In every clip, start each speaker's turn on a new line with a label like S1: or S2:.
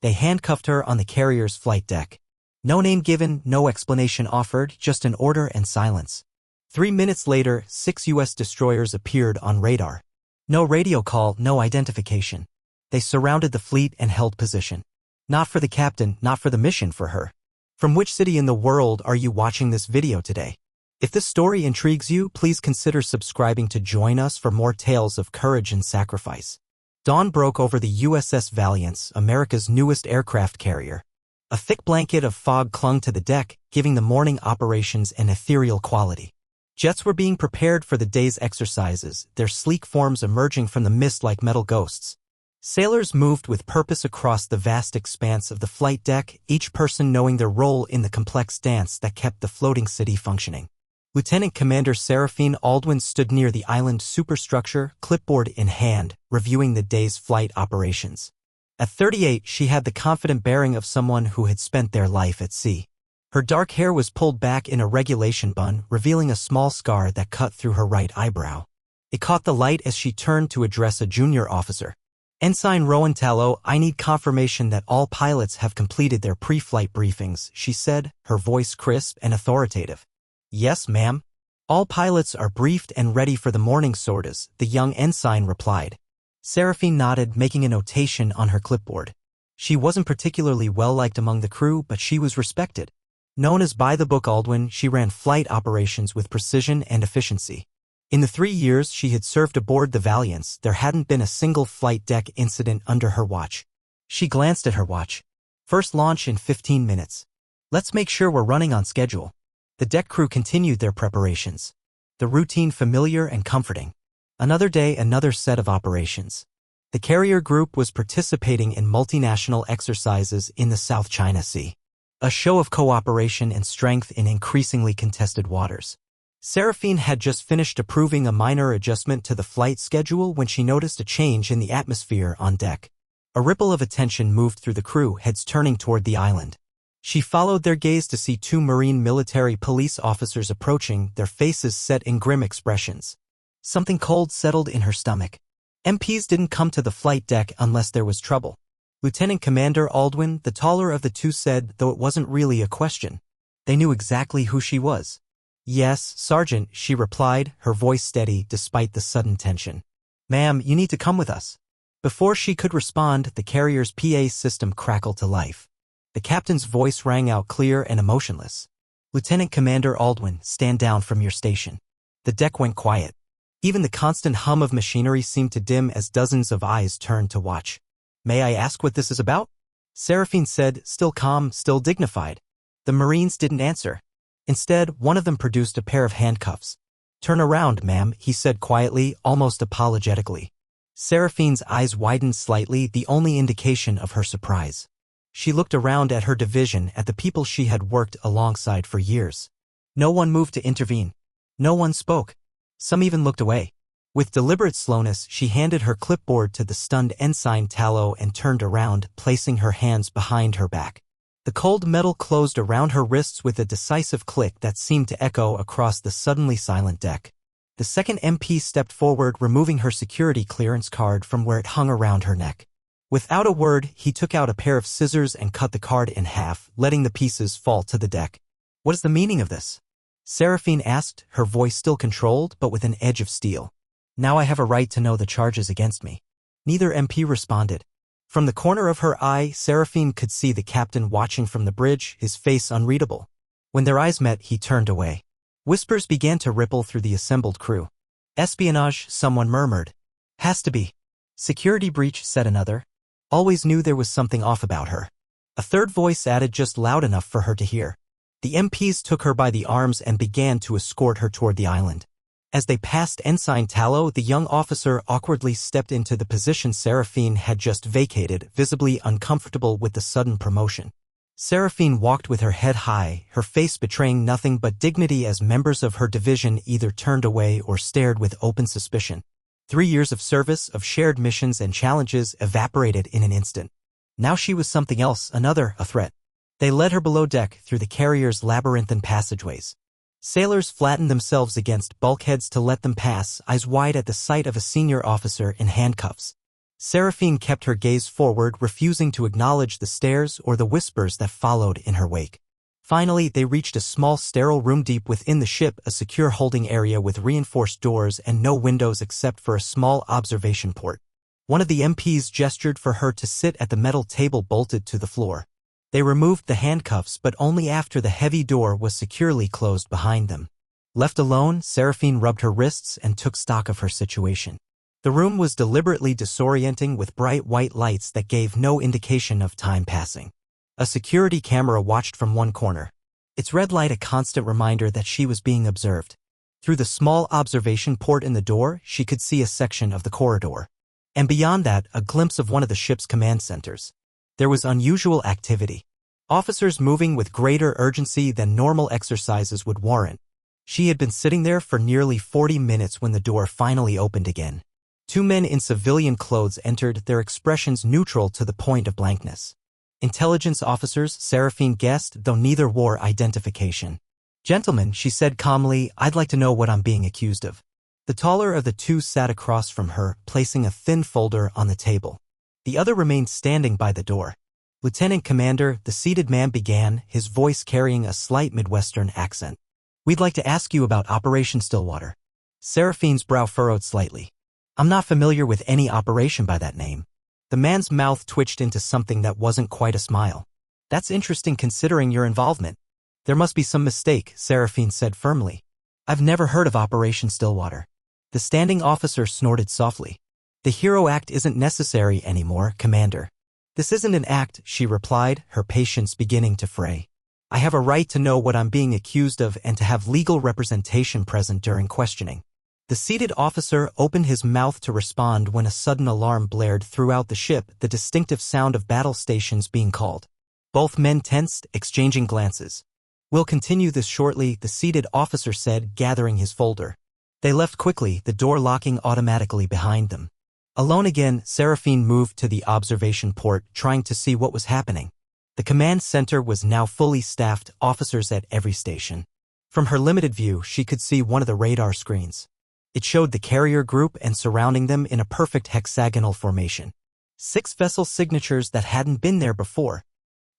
S1: They handcuffed her on the carrier's flight deck. No name given, no explanation offered, just an order and silence. 3 minutes later, 6 U.S. destroyers appeared on radar. No radio call, no identification. They surrounded the fleet and held position. Not for the captain, not for the mission, for her. From which city in the world are you watching this video today? If this story intrigues you, please consider subscribing to join us for more tales of courage and sacrifice. Dawn broke over the USS Valiance, America's newest aircraft carrier. A thick blanket of fog clung to the deck, giving the morning operations an ethereal quality. Jets were being prepared for the day's exercises, their sleek forms emerging from the mist like metal ghosts. Sailors moved with purpose across the vast expanse of the flight deck, each person knowing their role in the complex dance that kept the floating city functioning. Lieutenant Commander Seraphine Aldwin stood near the island superstructure, clipboard in hand, reviewing the day's flight operations. At 38, she had the confident bearing of someone who had spent their life at sea. Her dark hair was pulled back in a regulation bun, revealing a small scar that cut through her right eyebrow. It caught the light as she turned to address a junior officer. "Ensign Rowan Tallow, I need confirmation that all pilots have completed their pre-flight briefings," she said, her voice crisp and authoritative. "Yes, ma'am. All pilots are briefed and ready for the morning sorties," the young ensign replied. Seraphine nodded, making a notation on her clipboard. She wasn't particularly well-liked among the crew, but she was respected. Known as by-the-book Aldwin, she ran flight operations with precision and efficiency. In the 3 years she had served aboard the Valiance, there hadn't been a single flight deck incident under her watch. She glanced at her watch. "First launch in 15 minutes. Let's make sure we're running on schedule." The deck crew continued their preparations. The routine familiar and comforting. Another day, another set of operations. The carrier group was participating in multinational exercises in the South China Sea. A show of cooperation and strength in increasingly contested waters. Seraphine had just finished approving a minor adjustment to the flight schedule when she noticed a change in the atmosphere on deck. A ripple of attention moved through the crew, heads turning toward the island. She followed their gaze to see 2 Marine military police officers approaching, their faces set in grim expressions. Something cold settled in her stomach. MPs didn't come to the flight deck unless there was trouble. Lieutenant Commander Aldwin, the taller of the two, said, though it wasn't really a question. They knew exactly who she was. "Yes, Sergeant," she replied, her voice steady despite the sudden tension. "Ma'am, you need to come with us." Before she could respond, the carrier's PA system crackled to life. The captain's voice rang out clear and emotionless. "Lieutenant Commander Aldwin, stand down from your station." The deck went quiet. Even the constant hum of machinery seemed to dim as dozens of eyes turned to watch. "May I ask what this is about?" Seraphine said, still calm, still dignified. The Marines didn't answer. Instead, one of them produced a pair of handcuffs. "Turn around, ma'am," he said quietly, almost apologetically. Seraphine's eyes widened slightly, the only indication of her surprise. She looked around at her division, at the people she had worked alongside for years. No one moved to intervene. No one spoke. Some even looked away. With deliberate slowness, she handed her clipboard to the stunned Ensign Tallow and turned around, placing her hands behind her back. The cold metal closed around her wrists with a decisive click that seemed to echo across the suddenly silent deck. The second MP stepped forward, removing her security clearance card from where it hung around her neck. Without a word, he took out a pair of scissors and cut the card in half, letting the pieces fall to the deck. "What is the meaning of this?" Seraphine asked, her voice still controlled but with an edge of steel. "Now I have a right to know the charges against me." Neither MP responded. From the corner of her eye, Seraphine could see the captain watching from the bridge, his face unreadable. When their eyes met, he turned away. Whispers began to ripple through the assembled crew. "Espionage," someone murmured. "Has to be." "Security breach," said another. "Always knew there was something off about her." A third voice added, just loud enough for her to hear. The MPs took her by the arms and began to escort her toward the island. As they passed Ensign Tallow, the young officer awkwardly stepped into the position Seraphine had just vacated, visibly uncomfortable with the sudden promotion. Seraphine walked with her head high, her face betraying nothing but dignity as members of her division either turned away or stared with open suspicion. 3 years of service, of shared missions and challenges, evaporated in an instant. Now she was something else, a threat. They led her below deck, through the carrier's labyrinthine passageways. Sailors flattened themselves against bulkheads to let them pass, eyes wide at the sight of a senior officer in handcuffs. Seraphine kept her gaze forward, refusing to acknowledge the stares or the whispers that followed in her wake. Finally, they reached a small sterile room deep within the ship, a secure holding area with reinforced doors and no windows except for a small observation port. One of the MPs gestured for her to sit at the metal table bolted to the floor. They removed the handcuffs, but only after the heavy door was securely closed behind them. Left alone, Seraphine rubbed her wrists and took stock of her situation. The room was deliberately disorienting with bright white lights that gave no indication of time passing. A security camera watched from one corner, its red light a constant reminder that she was being observed. Through the small observation port in the door, she could see a section of the corridor. And beyond that, a glimpse of one of the ship's command centers. There was unusual activity. Officers moving with greater urgency than normal exercises would warrant. She had been sitting there for nearly 40 minutes when the door finally opened again. Two men in civilian clothes entered, their expressions neutral to the point of blankness. Intelligence officers, Seraphine guessed, though neither wore identification. "Gentlemen," she said calmly, "I'd like to know what I'm being accused of." The taller of the two sat across from her, placing a thin folder on the table. The other remained standing by the door. "Lieutenant Commander," the seated man began, his voice carrying a slight Midwestern accent. "We'd like to ask you about Operation Stillwater." Seraphine's brow furrowed slightly. "I'm not familiar with any operation by that name." The man's mouth twitched into something that wasn't quite a smile. "That's interesting considering your involvement." "There must be some mistake," Seraphine said firmly. "I've never heard of Operation Stillwater." The standing officer snorted softly. "The hero act isn't necessary anymore, Commander." "This isn't an act," she replied, her patience beginning to fray. "I have a right to know what I'm being accused of and to have legal representation present during questioning." The seated officer opened his mouth to respond when a sudden alarm blared throughout the ship, the distinctive sound of battle stations being called. Both men tensed, exchanging glances. "We'll continue this shortly," the seated officer said, gathering his folder. They left quickly, the door locking automatically behind them. Alone again, Seraphine moved to the observation port, trying to see what was happening. The command center was now fully staffed, officers at every station. From her limited view, she could see one of the radar screens. It showed the carrier group and surrounding them in a perfect hexagonal formation. 6 vessel signatures that hadn't been there before.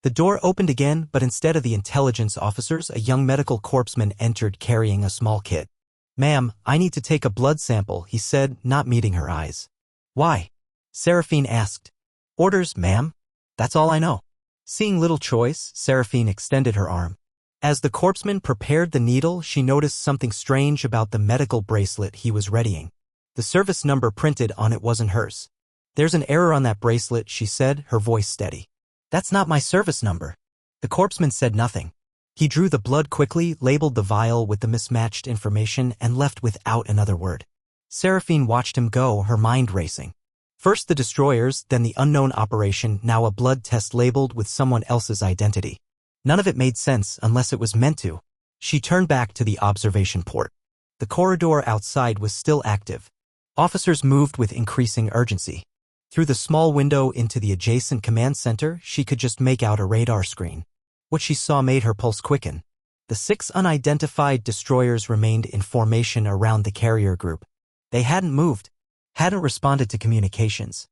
S1: The door opened again, but instead of the intelligence officers, a young medical corpsman entered carrying a small kit. "Ma'am, I need to take a blood sample," he said, not meeting her eyes. "Why?" Seraphine asked. "Orders, ma'am. That's all I know." Seeing little choice, Seraphine extended her arm. As the corpsman prepared the needle, she noticed something strange about the medical bracelet he was readying. The service number printed on it wasn't hers. "There's an error on that bracelet," she said, her voice steady. "That's not my service number." The corpsman said nothing. He drew the blood quickly, labeled the vial with the mismatched information, and left without another word. Seraphine watched him go, her mind racing. First the destroyers, then the unknown operation, now a blood test labeled with someone else's identity. None of it made sense unless it was meant to. She turned back to the observation port. The corridor outside was still active. Officers moved with increasing urgency. Through the small window into the adjacent command center, she could just make out a radar screen. What she saw made her pulse quicken. The 6 unidentified destroyers remained in formation around the carrier group. They hadn't moved, hadn't responded to communications,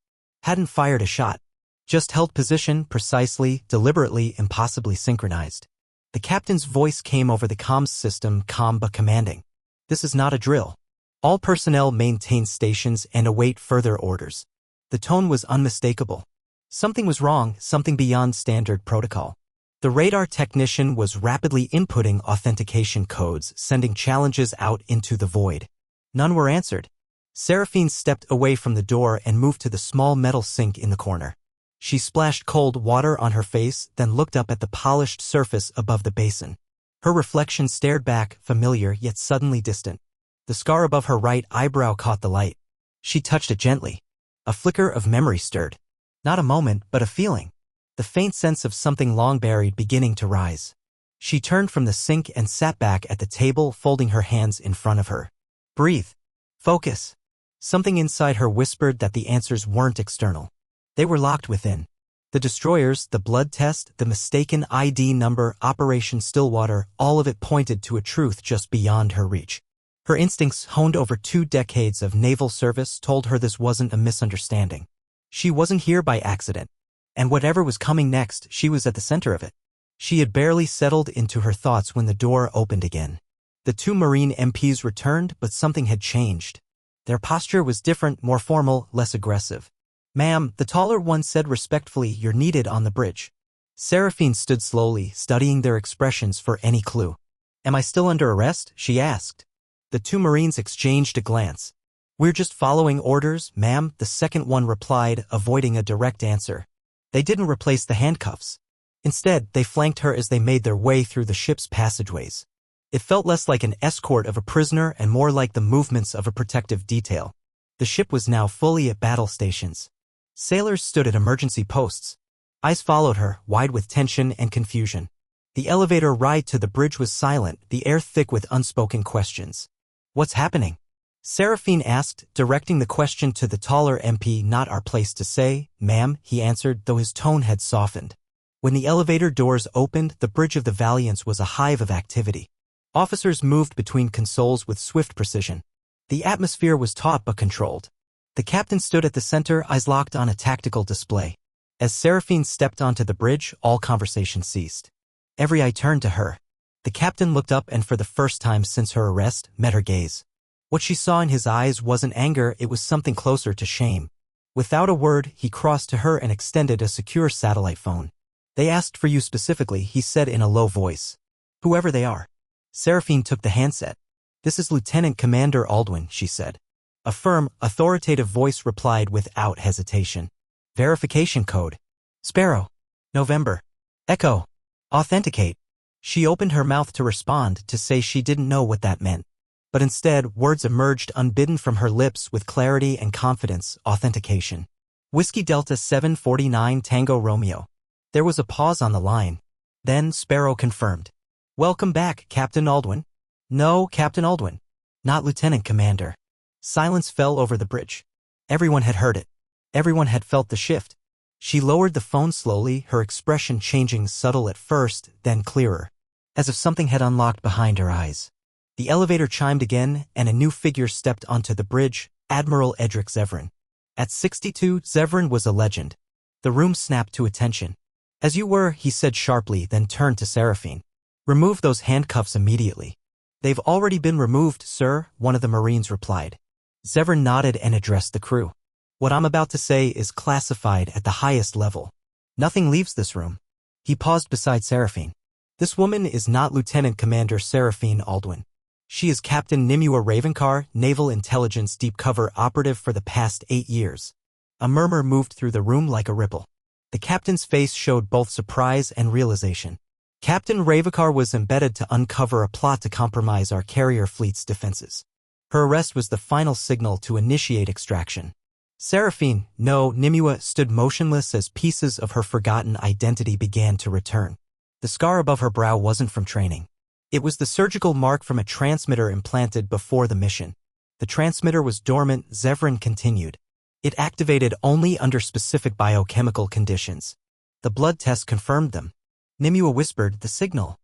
S1: hadn't fired a shot. Just held position, precisely, deliberately, impossibly synchronized. The captain's voice came over the comms system, calm but commanding. "This is not a drill. All personnel maintain stations and await further orders." The tone was unmistakable. Something was wrong, something beyond standard protocol. The radar technician was rapidly inputting authentication codes, sending challenges out into the void. None were answered. Seraphine stepped away from the door and moved to the small metal sink in the corner. She splashed cold water on her face, then looked up at the polished surface above the basin. Her reflection stared back, familiar yet suddenly distant. The scar above her right eyebrow caught the light. She touched it gently. A flicker of memory stirred. Not a moment, but a feeling. The faint sense of something long buried beginning to rise. She turned from the sink and sat back at the table, folding her hands in front of her. "Breathe. Focus." Something inside her whispered that the answers weren't external. They were locked within. The destroyers, the blood test, the mistaken ID number, Operation Stillwater, all of it pointed to a truth just beyond her reach. Her instincts, honed over 2 decades of naval service, told her this wasn't a misunderstanding. She wasn't here by accident. And whatever was coming next, she was at the center of it. She had barely settled into her thoughts when the door opened again. The two Marine MPs returned, but something had changed. Their posture was different, more formal, less aggressive. "Ma'am," the taller one said respectfully, "you're needed on the bridge." Seraphine stood slowly, studying their expressions for any clue. "Am I still under arrest?" she asked. The two Marines exchanged a glance. "We're just following orders, ma'am," the second one replied, avoiding a direct answer. They didn't replace the handcuffs. Instead, they flanked her as they made their way through the ship's passageways. It felt less like an escort of a prisoner and more like the movements of a protective detail. The ship was now fully at battle stations. Sailors stood at emergency posts. Eyes followed her, wide with tension and confusion. The elevator ride to the bridge was silent, the air thick with unspoken questions. "What's happening?" Seraphine asked, directing the question to the taller MP. "Not our place to say, ma'am," he answered, though his tone had softened. When the elevator doors opened, the bridge of the Valiance was a hive of activity. Officers moved between consoles with swift precision. The atmosphere was taut but controlled. The captain stood at the center, eyes locked on a tactical display. As Seraphine stepped onto the bridge, all conversation ceased. Every eye turned to her. The captain looked up and for the first time since her arrest, met her gaze. What she saw in his eyes wasn't anger, it was something closer to shame. Without a word, he crossed to her and extended a secure satellite phone. "They asked for you specifically," he said in a low voice. "Whoever they are." Seraphine took the handset. "This is Lieutenant Commander Aldwin," she said. A firm, authoritative voice replied without hesitation. "Verification code. Sparrow. November. Echo. Authenticate." She opened her mouth to respond, to say she didn't know what that meant. But instead, words emerged unbidden from her lips with clarity and confidence. "Authentication. Whiskey Delta 749 Tango Romeo." There was a pause on the line. Then Sparrow confirmed. "Welcome back, Captain Aldwin." "No, Captain Aldwin. Not Lieutenant Commander." Silence fell over the bridge. Everyone had heard it. Everyone had felt the shift. She lowered the phone slowly, her expression changing, subtle at first, then clearer. As if something had unlocked behind her eyes. The elevator chimed again, and a new figure stepped onto the bridge, Admiral Edric Zevran. At 62, Zevran was a legend. The room snapped to attention. "As you were," he said sharply, then turned to Seraphine. "Remove those handcuffs immediately." "They've already been removed, sir," one of the Marines replied. Zevran nodded and addressed the crew. "What I'm about to say is classified at the highest level. Nothing leaves this room." He paused beside Seraphine. "This woman is not Lieutenant Commander Seraphine Aldwin. She is Captain Nimua Ravenkar, Naval Intelligence Deep Cover Operative for the past 8 years. A murmur moved through the room like a ripple. The captain's face showed both surprise and realization. Captain Ravenkar was embedded to uncover a plot to compromise our carrier fleet's defenses. Her arrest was the final signal to initiate extraction. Seraphine, no, Nimua, stood motionless as pieces of her forgotten identity began to return. The scar above her brow wasn't from training. It was the surgical mark from a transmitter implanted before the mission. The transmitter was dormant, Zevran continued. It activated only under specific biochemical conditions. The blood test confirmed them. Nimua whispered, "The signal."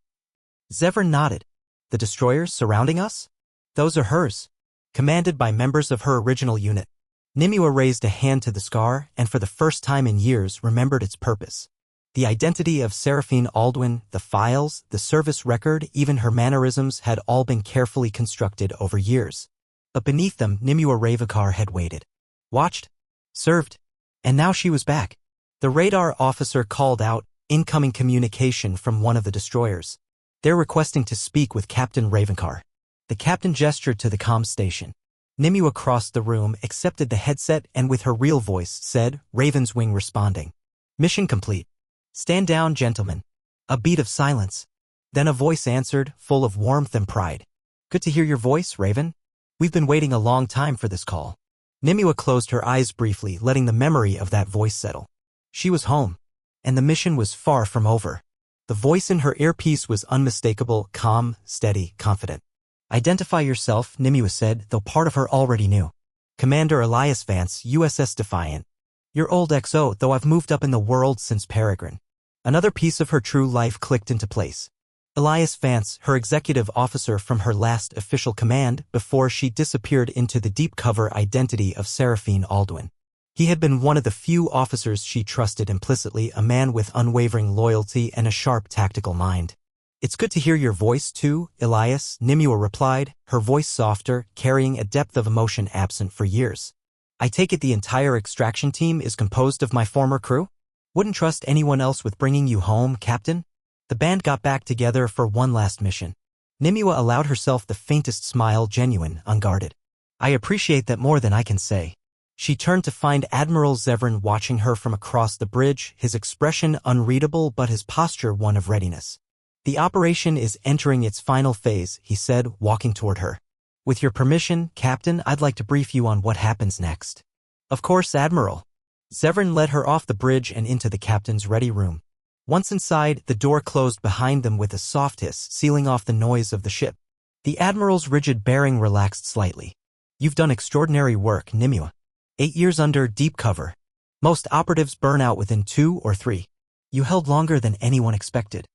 S1: Zevran nodded. "The destroyers surrounding us? Those are hers. Commanded by members of her original unit." Nimua raised a hand to the scar and for the first time in years remembered its purpose. The identity of Seraphine Aldwin, the files, the service record, even her mannerisms had all been carefully constructed over years. But beneath them, Nimua Ravenkar had waited. Watched. Served. And now she was back. The radar officer called out, "Incoming communication from one of the destroyers. They're requesting to speak with Captain Ravenkar." The captain gestured to the comm station. Nimua crossed the room, accepted the headset, and with her real voice said, "Raven's Wing responding. Mission complete. Stand down, gentlemen." A beat of silence. Then a voice answered, full of warmth and pride. "Good to hear your voice, Raven. We've been waiting a long time for this call." Nimua closed her eyes briefly, letting the memory of that voice settle. She was home. And the mission was far from over. The voice in her earpiece was unmistakable, calm, steady, confident. "Identify yourself," Nimua said, though part of her already knew. "Commander Elias Vance, USS Defiant. Your old XO, though I've moved up in the world since Peregrine." Another piece of her true life clicked into place. Elias Vance, her executive officer from her last official command before she disappeared into the deep cover identity of Seraphine Aldwin. He had been one of the few officers she trusted implicitly, a man with unwavering loyalty and a sharp tactical mind. "It's good to hear your voice, too, Elias," Nimue replied, her voice softer, carrying a depth of emotion absent for years. "I take it the entire extraction team is composed of my former crew? Wouldn't trust anyone else with bringing you home, Captain?" The band got back together for one last mission. Nimue allowed herself the faintest smile, genuine, unguarded. "I appreciate that more than I can say." She turned to find Admiral Zevran watching her from across the bridge, his expression unreadable but his posture one of readiness. "The operation is entering its final phase," he said, walking toward her. "With your permission, Captain, I'd like to brief you on what happens next." "Of course, Admiral." Zevran led her off the bridge and into the captain's ready room. Once inside, the door closed behind them with a soft hiss, sealing off the noise of the ship. The Admiral's rigid bearing relaxed slightly. "You've done extraordinary work, Nimue. 8 years under deep cover. Most operatives burn out within 2 or 3. You held longer than anyone expected."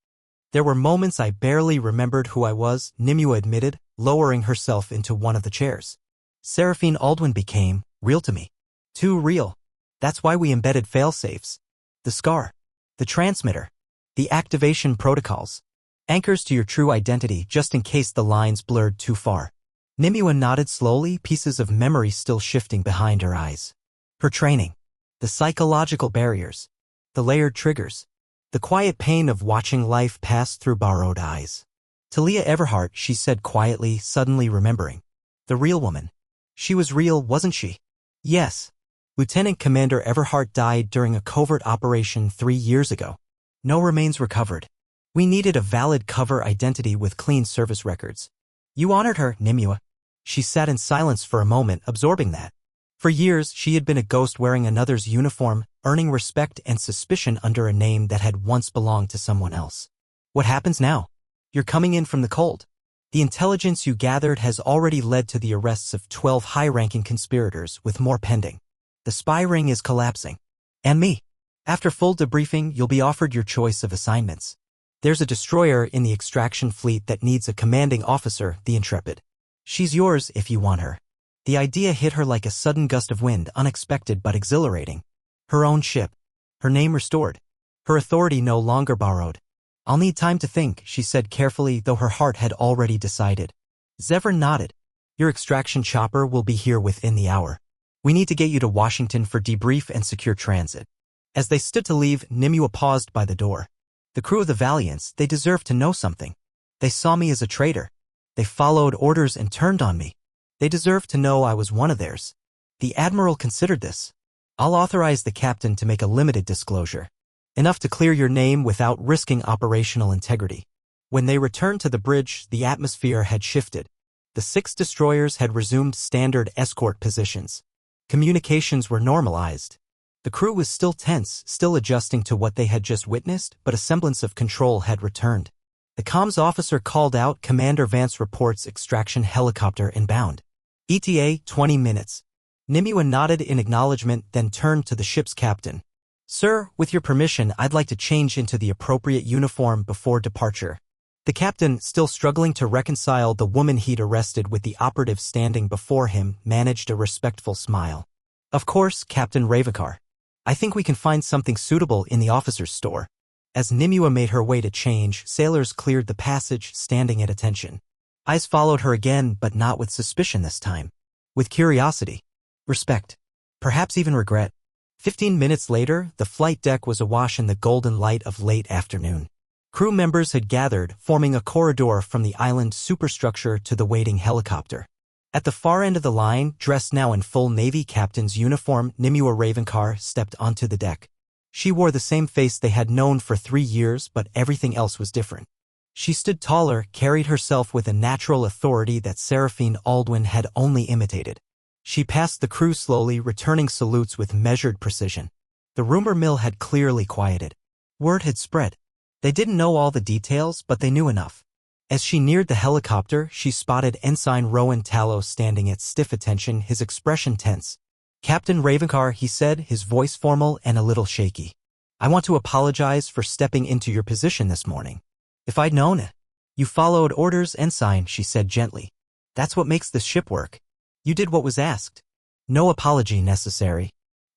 S1: "There were moments I barely remembered who I was," Nimue admitted, lowering herself into one of the chairs. "Seraphine Aldwin became real to me. Too real. That's why we embedded failsafes. The scar. The transmitter. The activation protocols. Anchors to your true identity just in case the lines blurred too far." Nimue nodded slowly, pieces of memory still shifting behind her eyes. Her training. The psychological barriers. The layered triggers. The quiet pain of watching life pass through borrowed eyes. "Talia Everhart," she said quietly, suddenly remembering. "The real woman. She was real, wasn't she?" "Yes. Lieutenant Commander Everhart died during a covert operation 3 years ago. No remains recovered. We needed a valid cover identity with clean service records. You honored her, Nimue." She sat in silence for a moment, absorbing that. For years, she had been a ghost wearing another's uniform, earning respect and suspicion under a name that had once belonged to someone else. "What happens now? You're coming in from the cold. The intelligence you gathered has already led to the arrests of 12 high-ranking conspirators, with more pending. The spy ring is collapsing. And me. After full debriefing, you'll be offered your choice of assignments. There's a destroyer in the extraction fleet that needs a commanding officer, the Intrepid. She's yours if you want her." The idea hit her like a sudden gust of wind, unexpected but exhilarating. Her own ship. Her name restored. Her authority no longer borrowed. "I'll need time to think," she said carefully, though her heart had already decided. Zevran nodded. "Your extraction chopper will be here within the hour. We need to get you to Washington for debrief and secure transit." As they stood to leave, Nimue paused by the door. "The crew of the Valiants, they deserve to know something. They saw me as a traitor. They followed orders and turned on me. They deserve to know I was one of theirs." The Admiral considered this. "I'll authorize the captain to make a limited disclosure. Enough to clear your name without risking operational integrity." When they returned to the bridge, the atmosphere had shifted. The 6 destroyers had resumed standard escort positions. Communications were normalized. The crew was still tense, still adjusting to what they had just witnessed, but a semblance of control had returned. The comms officer called out, "Commander Vance reports extraction helicopter inbound. ETA 20 minutes. Nimue nodded in acknowledgement, then turned to the ship's captain. "Sir, with your permission, I'd like to change into the appropriate uniform before departure." The captain, still struggling to reconcile the woman he'd arrested with the operative standing before him, managed a respectful smile. "Of course, Captain Ravikar. I think we can find something suitable in the officer's store." As Nimue made her way to change, sailors cleared the passage, standing at attention. Eyes followed her again, but not with suspicion this time. With curiosity. Respect. Perhaps even regret. 15 minutes later, the flight deck was awash in the golden light of late afternoon. Crew members had gathered, forming a corridor from the island superstructure to the waiting helicopter. At the far end of the line, dressed now in full Navy captain's uniform, Nimue Ravenkar stepped onto the deck. She wore the same face they had known for 3 years, but everything else was different. She stood taller, carried herself with a natural authority that Seraphine Aldwin had only imitated. She passed the crew slowly, returning salutes with measured precision. The rumor mill had clearly quieted. Word had spread. They didn't know all the details, but they knew enough. As she neared the helicopter, she spotted Ensign Rowan Tallow standing at stiff attention, his expression tense. "Captain Ravenkar," he said, his voice formal and a little shaky. "I want to apologize for stepping into your position this morning. If I'd known it." "You followed orders, Ensign," she said gently. "That's what makes this ship work. You did what was asked. No apology necessary."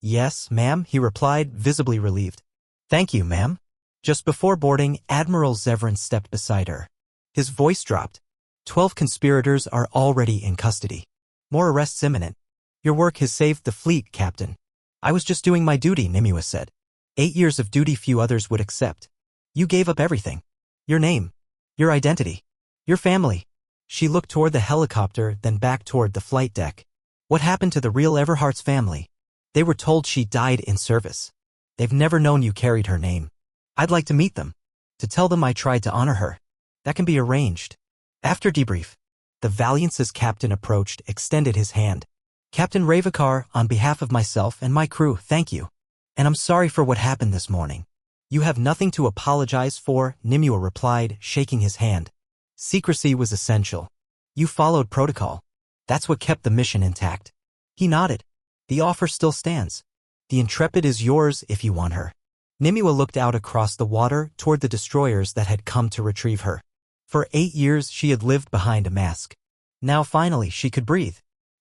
S1: Yes, ma'am, he replied, visibly relieved. Thank you, ma'am. Just before boarding, Admiral Zevran stepped beside her. His voice dropped. 12 conspirators are already in custody. More arrests imminent. Your work has saved the fleet, Captain. I was just doing my duty, Nimue said. 8 years of duty few others would accept. You gave up everything. Your name. Your identity. Your family. She looked toward the helicopter, then back toward the flight deck. What happened to the real Everhart's family? They were told she died in service. They've never known you carried her name. I'd like to meet them. To tell them I tried to honor her. That can be arranged. After debrief. The Valiance's captain approached, extended his hand. Captain Ravakar, on behalf of myself and my crew, thank you. And I'm sorry for what happened this morning. You have nothing to apologize for, Nimue replied, shaking his hand. Secrecy was essential. You followed protocol. That's what kept the mission intact. He nodded. The offer still stands. The Intrepid is yours if you want her. Nimue looked out across the water toward the destroyers that had come to retrieve her. For 8 years she had lived behind a mask. Now finally she could breathe.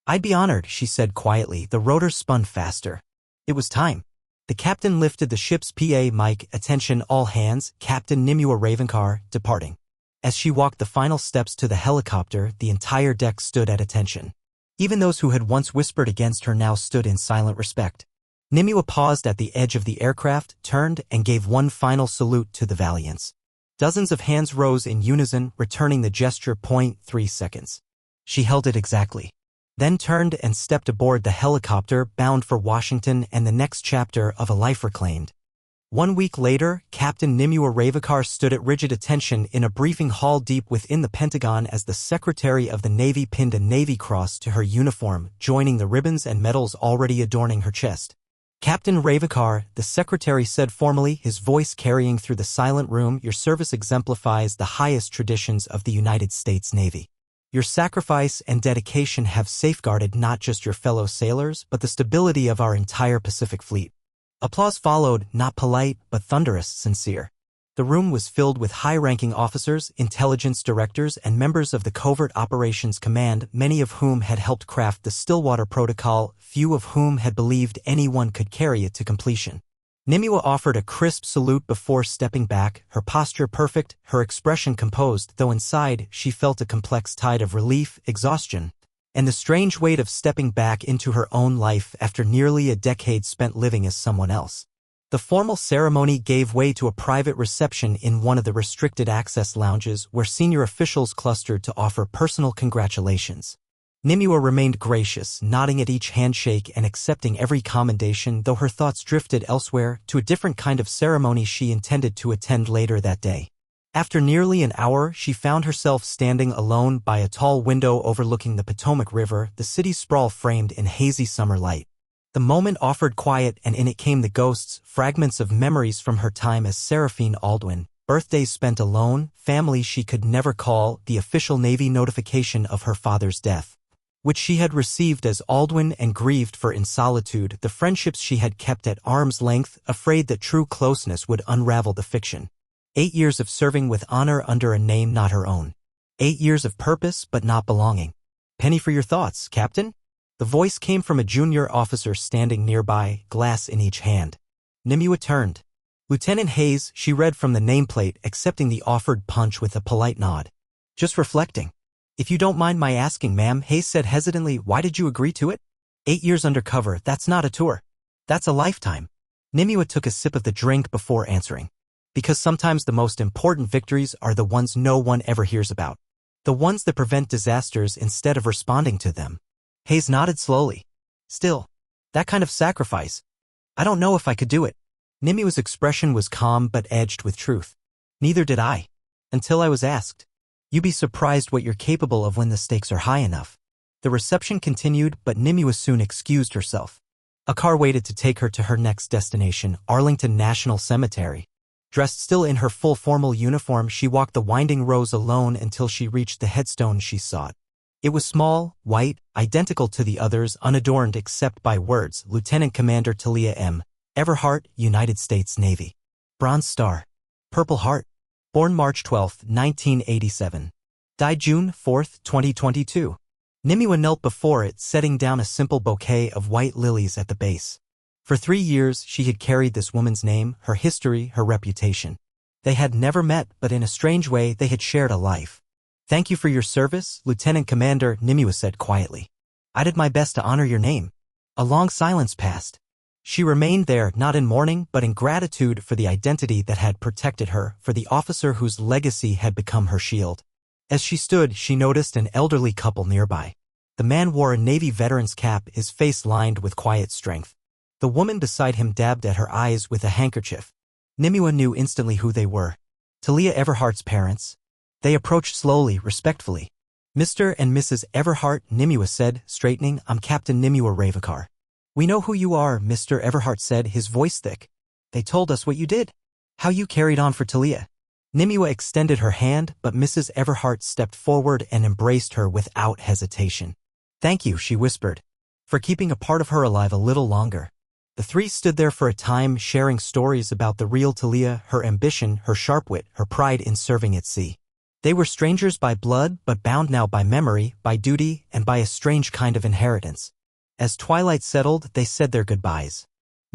S1: I'd be honored, she said quietly. The rotor spun faster. It was time. The captain lifted the ship's PA mic. Attention all hands, Captain Nimue Ravenkar, departing. As she walked the final steps to the helicopter, the entire deck stood at attention. Even those who had once whispered against her now stood in silent respect. Nimue paused at the edge of the aircraft, turned, and gave one final salute to the Valiance. Dozens of hands rose in unison, returning the gesture. 3 seconds. She held it exactly. Then turned and stepped aboard the helicopter, bound for Washington and the next chapter of a life reclaimed. 1 week later, Captain Nimue Ravakar stood at rigid attention in a briefing hall deep within the Pentagon as the Secretary of the Navy pinned a Navy Cross to her uniform, joining the ribbons and medals already adorning her chest. Captain Ravakar, the Secretary said formally, his voice carrying through the silent room, your service exemplifies the highest traditions of the United States Navy. Your sacrifice and dedication have safeguarded not just your fellow sailors, but the stability of our entire Pacific Fleet. Applause followed, not polite, but thunderous, sincere. The room was filled with high-ranking officers, intelligence directors, and members of the Covert Operations Command, many of whom had helped craft the Stillwater Protocol, few of whom had believed anyone could carry it to completion. Nimue offered a crisp salute before stepping back, her posture perfect, her expression composed, though inside she felt a complex tide of relief, exhaustion, and the strange weight of stepping back into her own life after nearly a decade spent living as someone else. The formal ceremony gave way to a private reception in one of the restricted access lounges where senior officials clustered to offer personal congratulations. Nimue remained gracious, nodding at each handshake and accepting every commendation, though her thoughts drifted elsewhere to a different kind of ceremony she intended to attend later that day. After nearly an hour, she found herself standing alone by a tall window overlooking the Potomac River, the city's sprawl framed in hazy summer light. The moment offered quiet, and in it came the ghosts, fragments of memories from her time as Seraphine Aldwin, birthdays spent alone, family she could never call, the official Navy notification of her father's death, which she had received as Aldwin and grieved for in solitude, the friendships she had kept at arm's length, afraid that true closeness would unravel the fiction. 8 years of serving with honor under a name not her own. 8 years of purpose but not belonging. Penny for your thoughts, Captain? The voice came from a junior officer standing nearby, glass in each hand. Nimue turned. Lieutenant Hayes, she read from the nameplate, accepting the offered punch with a polite nod. Just reflecting. If you don't mind my asking, ma'am, Hayes said hesitantly, why did you agree to it? 8 years undercover, that's not a tour. That's a lifetime. Nimue took a sip of the drink before answering. Because sometimes the most important victories are the ones no one ever hears about. The ones that prevent disasters instead of responding to them. Hayes nodded slowly. Still, that kind of sacrifice. I don't know if I could do it. Nimue's expression was calm but edged with truth. Neither did I. Until I was asked. You'd be surprised what you're capable of when the stakes are high enough. The reception continued, but Nimue soon excused herself. A car waited to take her to her next destination, Arlington National Cemetery. Dressed still in her full formal uniform, she walked the winding rows alone until she reached the headstone she sought. It was small, white, identical to the others, unadorned except by words, Lieutenant Commander Talia M. Everhart, United States Navy. Bronze Star. Purple Heart. Born March 12, 1987. Died June 4, 2022. Nimue knelt before it, setting down a simple bouquet of white lilies at the base. For 3 years, she had carried this woman's name, her history, her reputation. They had never met, but in a strange way, they had shared a life. "Thank you for your service, Lieutenant Commander," Nimue said quietly. "I did my best to honor your name." A long silence passed. She remained there, not in mourning, but in gratitude for the identity that had protected her, for the officer whose legacy had become her shield. As she stood, she noticed an elderly couple nearby. The man wore a Navy veteran's cap, his face lined with quiet strength. The woman beside him dabbed at her eyes with a handkerchief. Nimue knew instantly who they were. Talia Everhart's parents. They approached slowly, respectfully. "Mr. and Mrs. Everhart," Nimue said, straightening, "I'm Captain Nimue Ravikar." "We know who you are," Mr. Everhart said, his voice thick. "They told us what you did. How you carried on for Talia." Nimue extended her hand, but Mrs. Everhart stepped forward and embraced her without hesitation. "Thank you," she whispered, "for keeping a part of her alive a little longer." The three stood there for a time, sharing stories about the real Talia, her ambition, her sharp wit, her pride in serving at sea. They were strangers by blood, but bound now by memory, by duty, and by a strange kind of inheritance. As twilight settled, they said their goodbyes.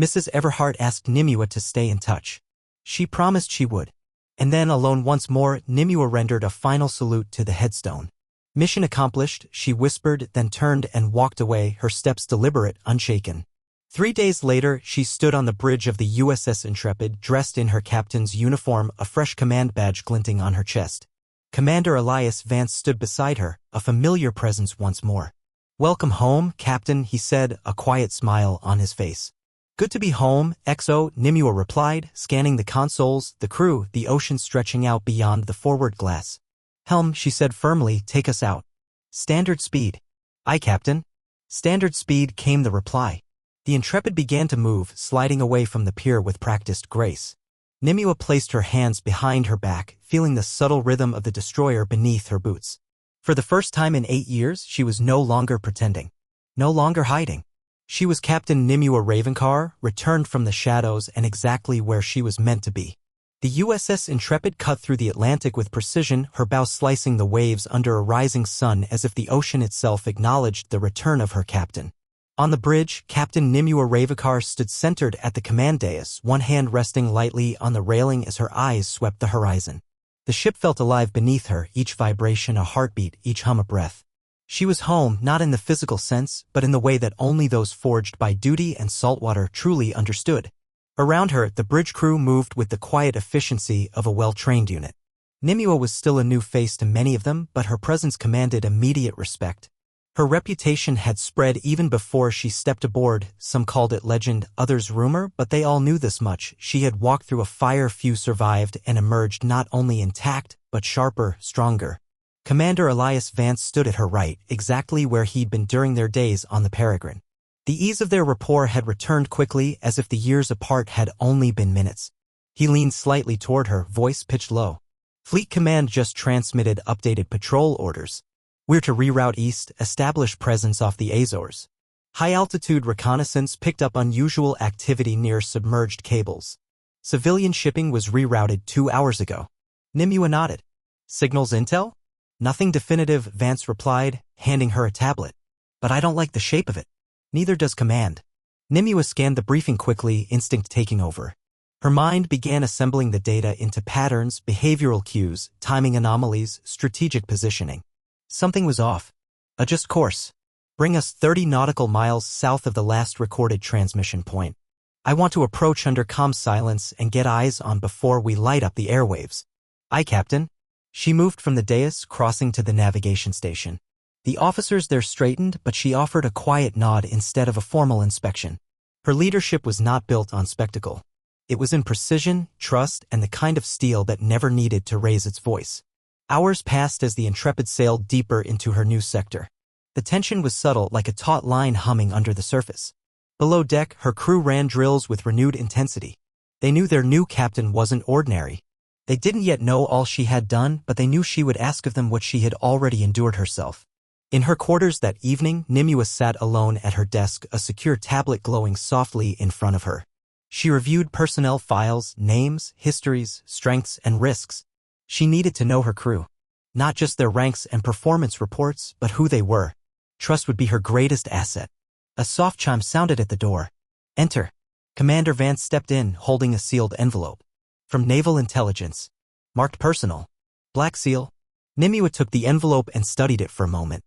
S1: Mrs. Everhart asked Nimue to stay in touch. She promised she would. And then, alone once more, Nimue rendered a final salute to the headstone. "Mission accomplished," she whispered, then turned and walked away, her steps deliberate, unshaken. 3 days later, she stood on the bridge of the USS Intrepid, dressed in her captain's uniform, a fresh command badge glinting on her chest. Commander Elias Vance stood beside her, a familiar presence once more. "Welcome home, Captain," he said, a quiet smile on his face. "Good to be home, XO," Nimue replied, scanning the consoles, the crew, the ocean stretching out beyond the forward glass. "Helm," she said firmly, "take us out." "Standard speed." "Aye, Captain." "Standard speed," came the reply. The Intrepid began to move, sliding away from the pier with practiced grace. Nimue placed her hands behind her back, feeling the subtle rhythm of the destroyer beneath her boots. For the first time in 8 years, she was no longer pretending. No longer hiding. She was Captain Nimue Ravikar, returned from the shadows and exactly where she was meant to be. The USS Intrepid cut through the Atlantic with precision, her bow slicing the waves under a rising sun as if the ocean itself acknowledged the return of her captain. On the bridge, Captain Nimue Ravikar stood centered at the command dais, one hand resting lightly on the railing as her eyes swept the horizon. The ship felt alive beneath her, each vibration a heartbeat, each hum a breath. She was home, not in the physical sense, but in the way that only those forged by duty and saltwater truly understood. Around her, the bridge crew moved with the quiet efficiency of a well-trained unit. Nimue was still a new face to many of them, but her presence commanded immediate respect. Her reputation had spread even before she stepped aboard. Some called it legend, others rumor, but they all knew this much. She had walked through a fire few survived and emerged not only intact, but sharper, stronger. Commander Elias Vance stood at her right, exactly where he'd been during their days on the Peregrine. The ease of their rapport had returned quickly, as if the years apart had only been minutes. He leaned slightly toward her, voice pitched low. "Fleet Command just transmitted updated patrol orders. We're to reroute east, establish presence off the Azores. High-altitude reconnaissance picked up unusual activity near submerged cables. Civilian shipping was rerouted 2 hours ago." Nimue nodded. "Signals intel?" "Nothing definitive," Vance replied, handing her a tablet. "But I don't like the shape of it." "Neither does Command." Nimue scanned the briefing quickly, instinct taking over. Her mind began assembling the data into patterns, behavioral cues, timing anomalies, strategic positioning. Something was off. "Adjust course. Bring us 30 nautical miles south of the last recorded transmission point. I want to approach under comm silence and get eyes on before we light up the airwaves." "Aye, Captain." She moved from the dais, crossing to the navigation station. The officers there straightened, but she offered a quiet nod instead of a formal inspection. Her leadership was not built on spectacle. It was in precision, trust, and the kind of steel that never needed to raise its voice. Hours passed as the Intrepid sailed deeper into her new sector. The tension was subtle, like a taut line humming under the surface. Below deck, her crew ran drills with renewed intensity. They knew their new captain wasn't ordinary. They didn't yet know all she had done, but they knew she would ask of them what she had already endured herself. In her quarters that evening, Nimue sat alone at her desk, a secure tablet glowing softly in front of her. She reviewed personnel files, names, histories, strengths, and risks. She needed to know her crew. Not just their ranks and performance reports, but who they were. Trust would be her greatest asset. A soft chime sounded at the door. "Enter." Commander Vance stepped in, holding a sealed envelope. From Naval Intelligence. Marked personal. Black Seal. Nimue took the envelope and studied it for a moment.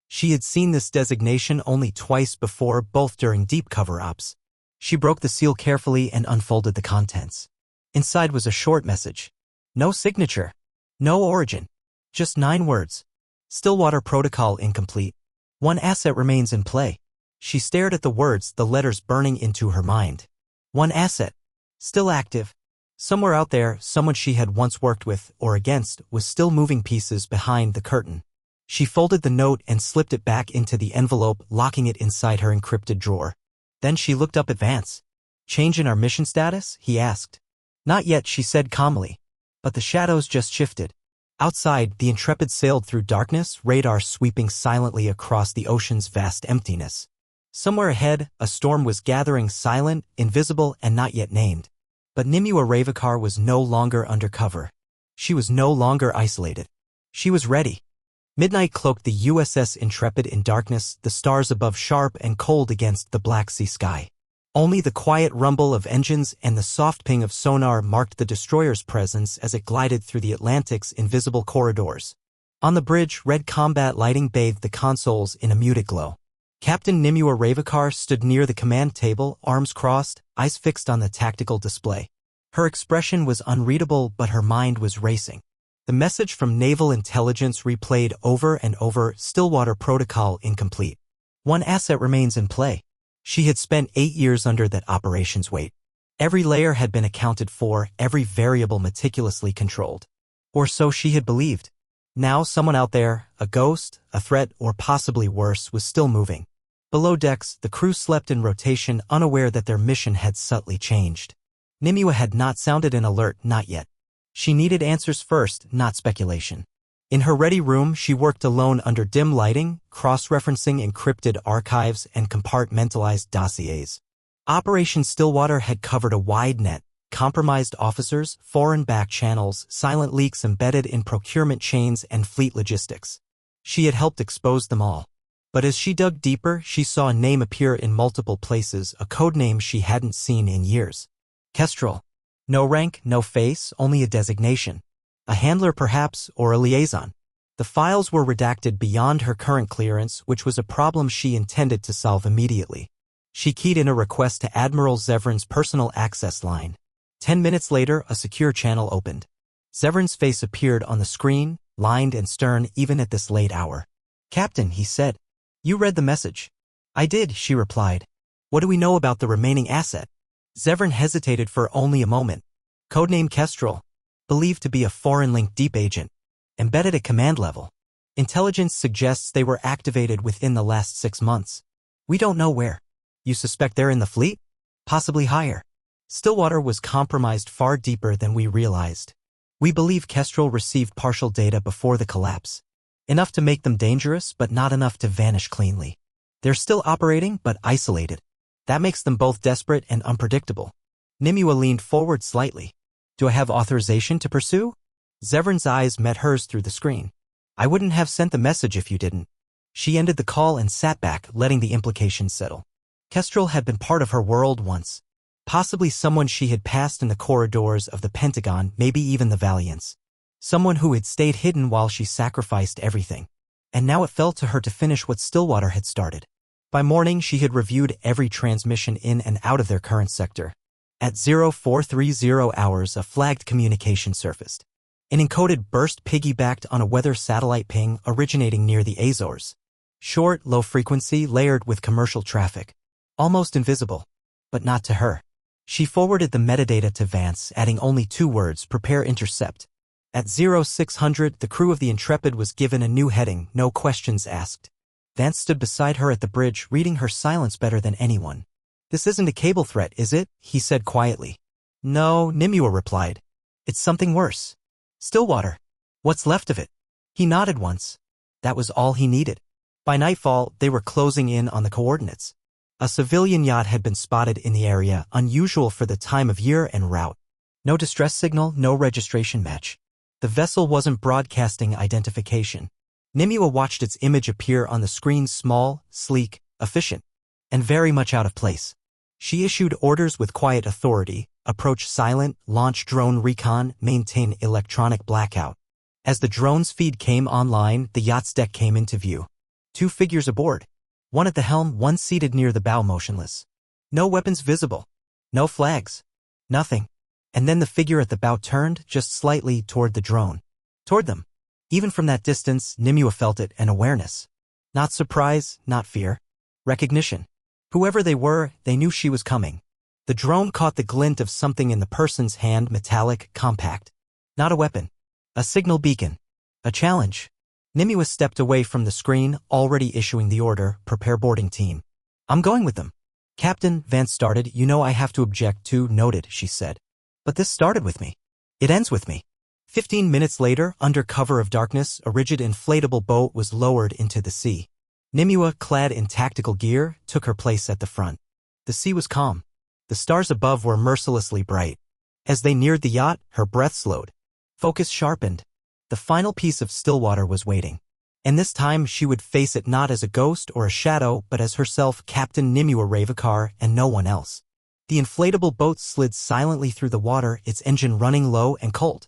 S1: She had seen this designation only twice before, both during deep cover-ups. She broke the seal carefully and unfolded the contents. Inside was a short message. No signature. No origin. Just 9 words. Stillwater Protocol incomplete. One asset remains in play. She stared at the words, the letters burning into her mind. One asset. Still active. Somewhere out there, someone she had once worked with, or against, was still moving pieces behind the curtain. She folded the note and slipped it back into the envelope, locking it inside her encrypted drawer. Then she looked up at Vance. Change in our mission status? He asked. Not yet, she said calmly. But the shadows just shifted. Outside, the Intrepid sailed through darkness, radar sweeping silently across the ocean's vast emptiness. Somewhere ahead, a storm was gathering, silent, invisible, and not yet named. But Nimue Ravikar was no longer undercover. She was no longer isolated. She was ready. Midnight cloaked the USS Intrepid in darkness, the stars above sharp and cold against the Black Sea sky. Only the quiet rumble of engines and the soft ping of sonar marked the destroyer's presence as it glided through the Atlantic's invisible corridors. On the bridge, red combat lighting bathed the consoles in a muted glow. Captain Nimue Ravikar stood near the command table, arms crossed, eyes fixed on the tactical display. Her expression was unreadable, but her mind was racing. The message from Naval Intelligence replayed over and over, Stillwater Protocol incomplete. One asset remains in play. She had spent 8 years under that operations weight. Every layer had been accounted for, every variable meticulously controlled. Or so she had believed. Now someone out there, a ghost, a threat, or possibly worse, was still moving. Below decks, the crew slept in rotation, unaware that their mission had subtly changed. Nimue had not sounded an alert, not yet. She needed answers first, not speculation. In her ready room, she worked alone under dim lighting, cross-referencing encrypted archives and compartmentalized dossiers. Operation Stillwater had covered a wide net, compromised officers, foreign back channels, silent leaks embedded in procurement chains and fleet logistics. She had helped expose them all. But as she dug deeper, she saw a name appear in multiple places, a codename she hadn't seen in years. Kestrel. No rank, no face, only a designation. A handler perhaps, or a liaison. The files were redacted beyond her current clearance, which was a problem she intended to solve immediately. She keyed in a request to Admiral Zevran's personal access line. 10 minutes later, a secure channel opened. Zevran's face appeared on the screen, lined and stern even at this late hour. Captain, he said. You read the message. I did, she replied. What do we know about the remaining asset? Zevran hesitated for only a moment. Codename Kestrel. Believed to be a foreign-linked deep agent. Embedded at command level. Intelligence suggests they were activated within the last 6 months. We don't know where. You suspect they're in the fleet? Possibly higher. Stillwater was compromised far deeper than we realized. We believe Kestrel received partial data before the collapse. Enough to make them dangerous, but not enough to vanish cleanly. They're still operating, but isolated. That makes them both desperate and unpredictable. Nimue leaned forward slightly. Do I have authorization to pursue? Zevran's eyes met hers through the screen. I wouldn't have sent the message if you didn't. She ended the call and sat back, letting the implications settle. Kestrel had been part of her world once. Possibly someone she had passed in the corridors of the Pentagon, maybe even the Valiants. Someone who had stayed hidden while she sacrificed everything. And now it fell to her to finish what Stillwater had started. By morning, she had reviewed every transmission in and out of their current sector. At 0430 hours, a flagged communication surfaced. An encoded burst piggybacked on a weather satellite ping originating near the Azores. Short, low frequency, layered with commercial traffic. Almost invisible. But not to her. She forwarded the metadata to Vance, adding only 2 words, prepare intercept. At 0600, the crew of the Intrepid was given a new heading, no questions asked. Vance stood beside her at the bridge, reading her silence better than anyone. This isn't a cable threat, is it? He said quietly. No, Nimue replied. It's something worse. Stillwater. What's left of it? He nodded once. That was all he needed. By nightfall, they were closing in on the coordinates. A civilian yacht had been spotted in the area, unusual for the time of year and route. No distress signal, no registration match. The vessel wasn't broadcasting identification. Nimue watched its image appear on the screen, small, sleek, efficient, and very much out of place. She issued orders with quiet authority: approach silent, launch drone recon, maintain electronic blackout. As the drone's feed came online, the yacht's deck came into view. 2 figures aboard. One at the helm, one seated near the bow, motionless. No weapons visible. No flags. Nothing. And then the figure at the bow turned, just slightly, toward the drone. Toward them. Even from that distance, Nimue felt it, an awareness. Not surprise, not fear. Recognition. Whoever they were, they knew she was coming. The drone caught the glint of something in the person's hand, metallic, compact. Not a weapon. A signal beacon. A challenge. Nimue stepped away from the screen, already issuing the order: prepare boarding team. I'm going with them. Captain, Vance started. You know I have to object to. Noted, she said. But this started with me. It ends with me. 15 minutes later, under cover of darkness, a rigid inflatable boat was lowered into the sea. Nimue, clad in tactical gear, took her place at the front. The sea was calm. The stars above were mercilessly bright. As they neared the yacht, her breath slowed. Focus sharpened. The final piece of Stillwater was waiting. And this time she would face it not as a ghost or a shadow, but as herself, Captain Nimue Ravekar, and no one else. The inflatable boat slid silently through the water, its engine running low and cold.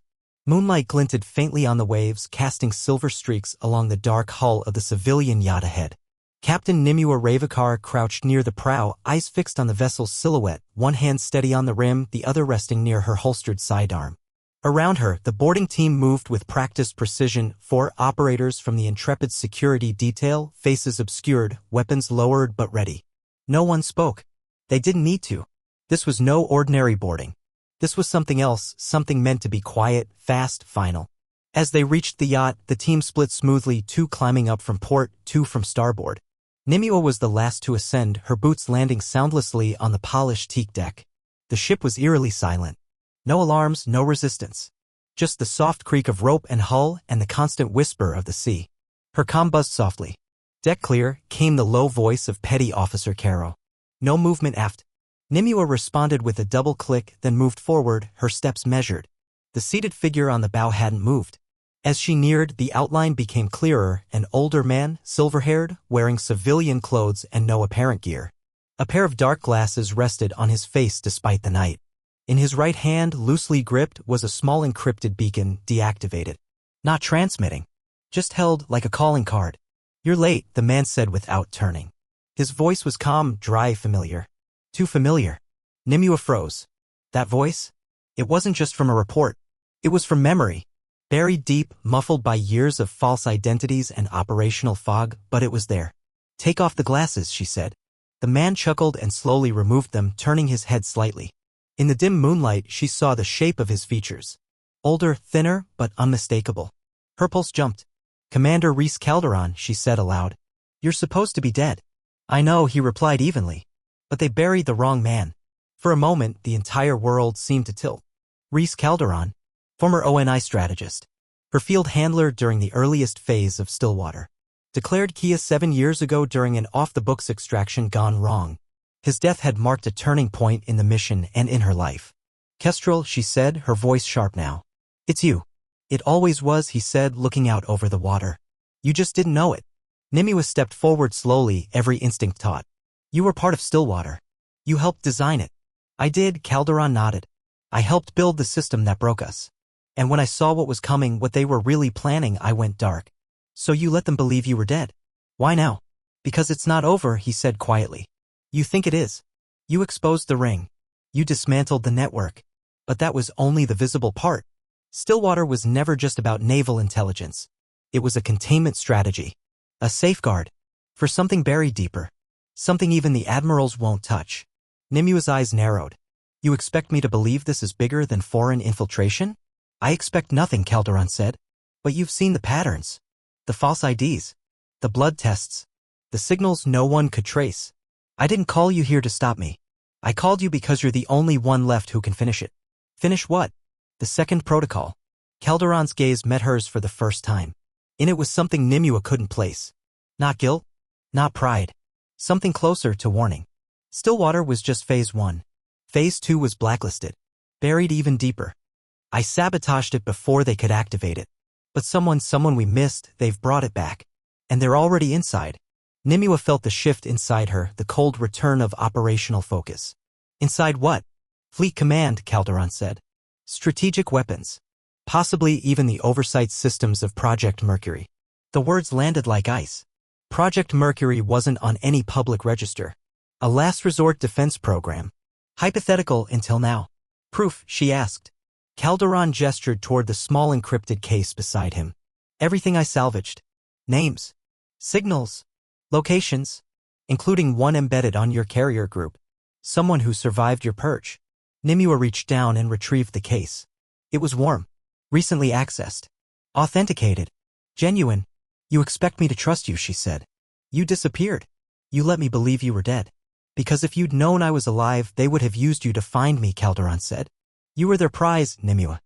S1: Moonlight glinted faintly on the waves, casting silver streaks along the dark hull of the civilian yacht ahead. Captain Nimue Ravekar crouched near the prow, eyes fixed on the vessel's silhouette, one hand steady on the rim, the other resting near her holstered sidearm. Around her, the boarding team moved with practiced precision: 4 operators from the Intrepid's security detail, faces obscured, weapons lowered but ready. No one spoke. They didn't need to. This was no ordinary boarding. This was something else, something meant to be quiet, fast, final. As they reached the yacht, the team split smoothly, 2 climbing up from port, 2 from starboard. Nimue was the last to ascend, her boots landing soundlessly on the polished teak deck. The ship was eerily silent. No alarms, no resistance. Just the soft creak of rope and hull and the constant whisper of the sea. Her comm buzzed softly. Deck clear, came the low voice of Petty Officer Caro. No movement aft. Nimue responded with a double click, then moved forward, her steps measured. The seated figure on the bow hadn't moved. As she neared, the outline became clearer: an older man, silver-haired, wearing civilian clothes and no apparent gear. A pair of dark glasses rested on his face despite the night. In his right hand, loosely gripped, was a small encrypted beacon, deactivated. Not transmitting. Just held like a calling card. You're late, the man said without turning. His voice was calm, dry, familiar. Too familiar. Nimue froze. That voice? It wasn't just from a report. It was from memory. Buried deep, muffled by years of false identities and operational fog, but it was there. Take off the glasses, she said. The man chuckled and slowly removed them, turning his head slightly. In the dim moonlight, she saw the shape of his features. Older, thinner, but unmistakable. Her pulse jumped. Commander Reese Calderon, she said aloud. You're supposed to be dead. I know, he replied evenly. But they buried the wrong man. For a moment, the entire world seemed to tilt. Reese Calderon, former ONI strategist. Her field handler during the earliest phase of Stillwater. Declared Kia 7 years ago during an off-the-books extraction gone wrong. His death had marked a turning point in the mission and in her life. Kestrel, she said, her voice sharp now. It's you. It always was, he said, looking out over the water. You just didn't know it. Nimue stepped forward slowly, every instinct taut. You were part of Stillwater. You helped design it. I did, Calderon nodded. I helped build the system that broke us. And when I saw what was coming, what they were really planning, I went dark. So you let them believe you were dead. Why now? Because it's not over, he said quietly. You think it is. You exposed the ring. You dismantled the network. But that was only the visible part. Stillwater was never just about naval intelligence. It was a containment strategy. A safeguard. For something buried deeper. Something even the admirals won't touch. Nimue's eyes narrowed. You expect me to believe this is bigger than foreign infiltration? I expect nothing, Calderon said. But you've seen the patterns. The false IDs. The blood tests. The signals no one could trace. I didn't call you here to stop me. I called you because you're the only one left who can finish it. Finish what? The second protocol. Calderon's gaze met hers for the first time. In it was something Nimue couldn't place. Not guilt. Not pride. Something closer to warning. Stillwater was just phase 1. Phase 2 was blacklisted. Buried even deeper. I sabotaged it before they could activate it. But someone we missed, they've brought it back. And they're already inside. Nimue felt the shift inside her, the cold return of operational focus. Inside what? Fleet Command, Calderon said. Strategic weapons. Possibly even the oversight systems of Project Mercury. The words landed like ice. Project Mercury wasn't on any public register. A last resort defense program. Hypothetical until now. Proof, she asked. Calderon gestured toward the small encrypted case beside him. Everything I salvaged. Names. Signals. Locations. Including one embedded on your carrier group. Someone who survived your purge. Nimue reached down and retrieved the case. It was warm. Recently accessed. Authenticated. Genuine. You expect me to trust you, she said. You disappeared. You let me believe you were dead. Because if you'd known I was alive, they would have used you to find me, Calderon said. You were their prize, Nimue.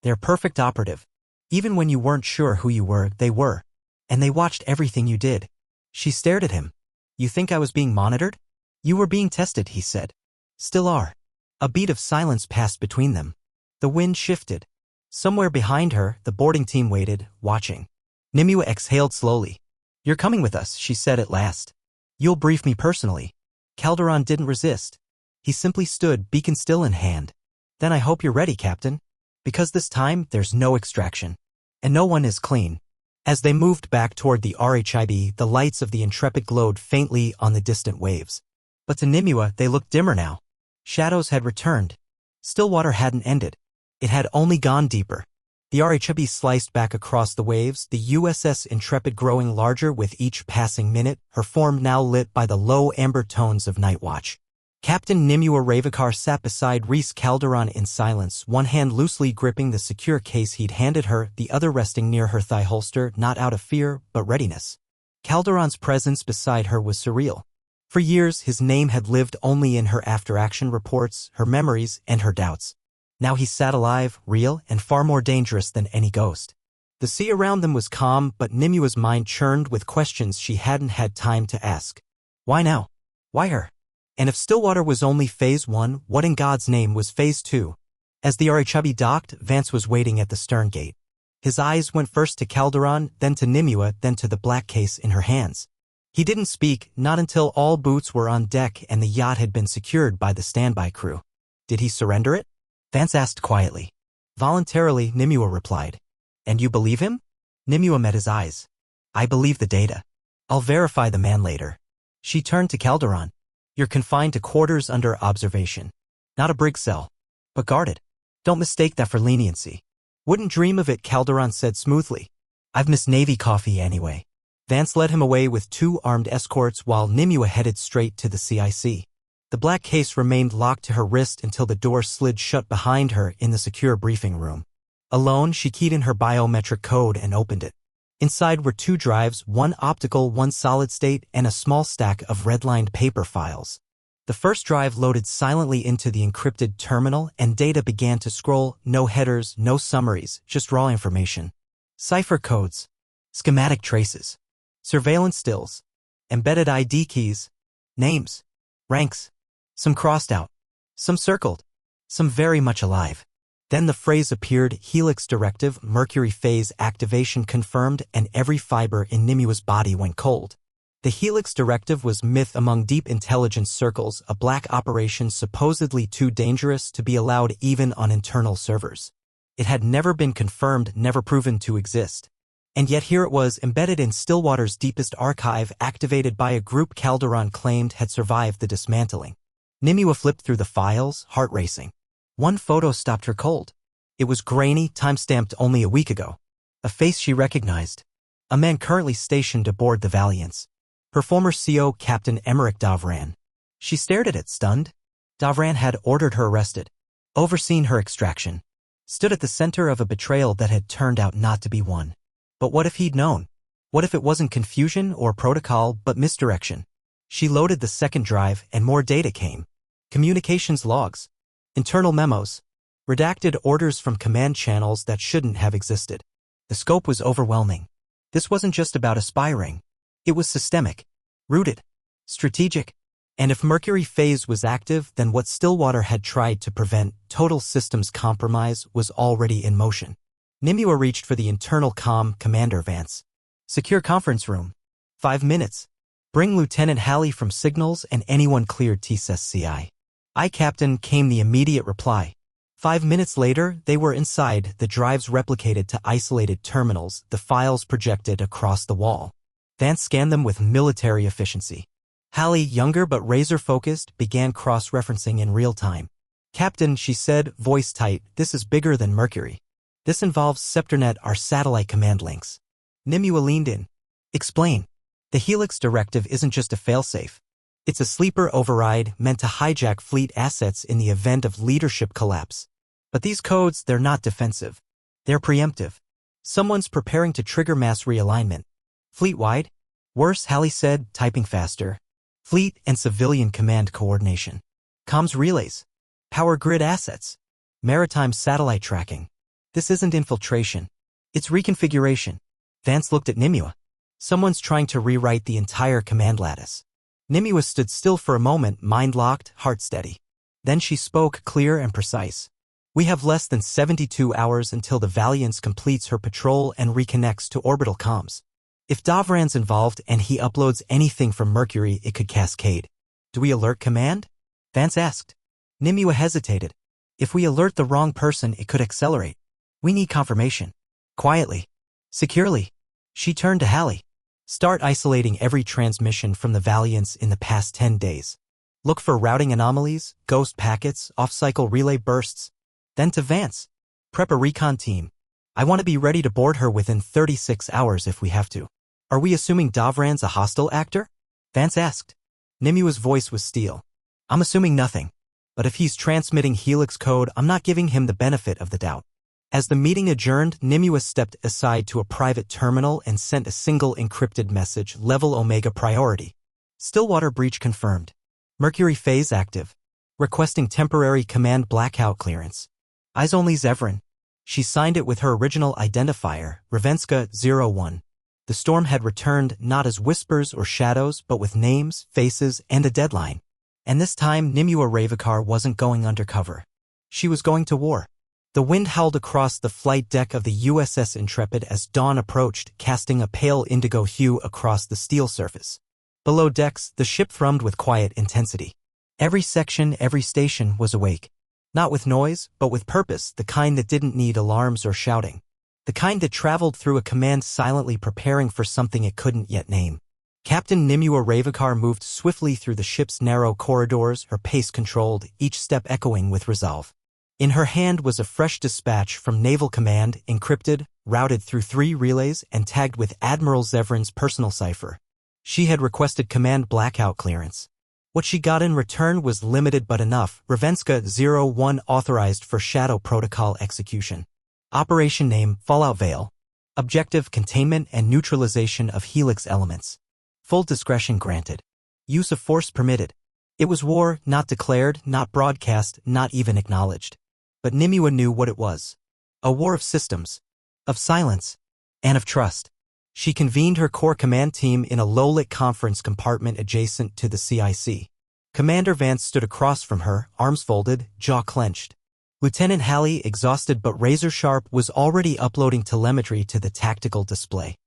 S1: Their perfect operative. Even when you weren't sure who you were, they were. And they watched everything you did. She stared at him. You think I was being monitored? You were being tested, he said. Still are. A beat of silence passed between them. The wind shifted. Somewhere behind her, the boarding team waited, watching. Nimue exhaled slowly. You're coming with us, she said at last. You'll brief me personally. Calderon didn't resist. He simply stood, beacon still in hand. Then I hope you're ready, Captain. Because this time, there's no extraction. And no one is clean. As they moved back toward the RHIB, the lights of the Intrepid glowed faintly on the distant waves. But to Nimue, they looked dimmer now. Shadows had returned. Stillwater hadn't ended. It had only gone deeper. The RHIB sliced back across the waves, the USS Intrepid growing larger with each passing minute, her form now lit by the low amber tones of night watch. Captain Nimue Ravakar sat beside Reese Calderon in silence, one hand loosely gripping the secure case he'd handed her, the other resting near her thigh holster, not out of fear, but readiness. Calderon's presence beside her was surreal. For years, his name had lived only in her after-action reports, her memories, and her doubts. Now he sat alive, real, and far more dangerous than any ghost. The sea around them was calm, but Nimue's mind churned with questions she hadn't had time to ask. Why now? Why her? And if Stillwater was only Phase 1, what in God's name was Phase 2? As the RHIB docked, Vance was waiting at the stern gate. His eyes went first to Calderon, then to Nimue, then to the black case in her hands. He didn't speak, not until all boots were on deck and the yacht had been secured by the standby crew. Did he surrender it? Vance asked quietly. Voluntarily, Nimue replied. And you believe him? Nimue met his eyes. I believe the data. I'll verify the man later. She turned to Calderon. You're confined to quarters under observation. Not a brig cell, but guarded. Don't mistake that for leniency. Wouldn't dream of it, Calderon said smoothly. I've missed Navy coffee anyway. Vance led him away with 2 armed escorts while Nimue headed straight to the CIC. The black case remained locked to her wrist until the door slid shut behind her in the secure briefing room. Alone, she keyed in her biometric code and opened it. Inside were 2 drives, one optical, one solid-state, and a small stack of redlined paper files. The first drive loaded silently into the encrypted terminal and data began to scroll, no headers, no summaries, just raw information. Cipher codes, schematic traces, surveillance stills, embedded ID keys, names, ranks, some crossed out, some circled, some very much alive. Then the phrase appeared, Helix Directive, Mercury Phase Activation confirmed, and every fiber in Nimue's body went cold. The Helix Directive was myth among deep intelligence circles, a black operation supposedly too dangerous to be allowed even on internal servers. It had never been confirmed, never proven to exist. And yet here it was, embedded in Stillwater's deepest archive, activated by a group Calderon claimed had survived the dismantling. Nimue flipped through the files, heart racing. One photo stopped her cold. It was grainy, time-stamped only a week ago. A face she recognized. A man currently stationed aboard the Valiance. Her former CO, Captain Emmerich Davran. She stared at it, stunned. Davran had ordered her arrested, overseen her extraction, stood at the center of a betrayal that had turned out not to be one. But what if he'd known? What if it wasn't confusion or protocol, but misdirection? She loaded the second drive and more data came. Communications logs. Internal memos. Redacted orders from command channels that shouldn't have existed. The scope was overwhelming. This wasn't just about aspiring. It was systemic. Rooted. Strategic. And if Mercury Phase was active, then what Stillwater had tried to prevent, total systems compromise, was already in motion. Nimue reached for the internal comm, Commander Vance. Secure conference room. 5 minutes. Bring Lieutenant Halley from Signals and anyone cleared TSSCI. "Aye, Captain," came the immediate reply. 5 minutes later, they were inside, the drives replicated to isolated terminals, the files projected across the wall. Vance scanned them with military efficiency. Hallie, younger but razor-focused, began cross-referencing in real time. "Captain," she said, voice tight, "this is bigger than Mercury. This involves ScepterNet, our satellite command links." Nimue leaned in. "Explain." "The Helix directive isn't just a failsafe. It's a sleeper override meant to hijack fleet assets in the event of leadership collapse. But these codes, they're not defensive. They're preemptive. Someone's preparing to trigger mass realignment. Fleet-wide?" "Worse," Hallie said, typing faster. "Fleet and civilian command coordination. Comms relays. Power grid assets. Maritime satellite tracking. This isn't infiltration. It's reconfiguration." Vance looked at Nimue. "Someone's trying to rewrite the entire command lattice." Nimue stood still for a moment, mind locked, heart steady. Then she spoke, clear and precise. "We have less than 72 hours until the Valiance completes her patrol and reconnects to orbital comms. If Davran's involved and he uploads anything from Mercury, it could cascade." "Do we alert command?" Vance asked. Nimue hesitated. "If we alert the wrong person, it could accelerate. We need confirmation. Quietly. Securely." She turned to Hallie. "Start isolating every transmission from the Valiance in the past 10 days. Look for routing anomalies, ghost packets, off-cycle relay bursts. Then to Vance. Prep a recon team. I want to be ready to board her within 36 hours if we have to." "Are we assuming Davran's a hostile actor?" Vance asked. Nimue's voice was steel. "I'm assuming nothing. But if he's transmitting Helix code, I'm not giving him the benefit of the doubt." As the meeting adjourned, Nimue stepped aside to a private terminal and sent a single encrypted message, level Omega priority. "Stillwater breach confirmed. Mercury phase active. Requesting temporary command blackout clearance. Eyes only Zevran." She signed it with her original identifier, Ravenska-01. The storm had returned not as whispers or shadows, but with names, faces, and a deadline. And this time, Nimue Ravikar wasn't going undercover. She was going to war. The wind howled across the flight deck of the USS Intrepid as dawn approached, casting a pale indigo hue across the steel surface. Below decks, the ship thrummed with quiet intensity. Every section, every station was awake. Not with noise, but with purpose, the kind that didn't need alarms or shouting. The kind that traveled through a command silently preparing for something it couldn't yet name. Captain Nimue Ravikar moved swiftly through the ship's narrow corridors, her pace controlled, each step echoing with resolve. In her hand was a fresh dispatch from Naval Command, encrypted, routed through 3 relays, and tagged with Admiral Zevran's personal cipher. She had requested command blackout clearance. What she got in return was limited but enough. Ravenska-01 authorized for Shadow Protocol execution. Operation name, Fallout Veil. Objective, containment and neutralization of Helix elements. Full discretion granted. Use of force permitted. It was war, not declared, not broadcast, not even acknowledged. But Nimue knew what it was. A war of systems. Of silence. And of trust. She convened her core command team in a low-lit conference compartment adjacent to the CIC. Commander Vance stood across from her, arms folded, jaw clenched. Lieutenant Hallie, exhausted but razor-sharp, was already uploading telemetry to the tactical display.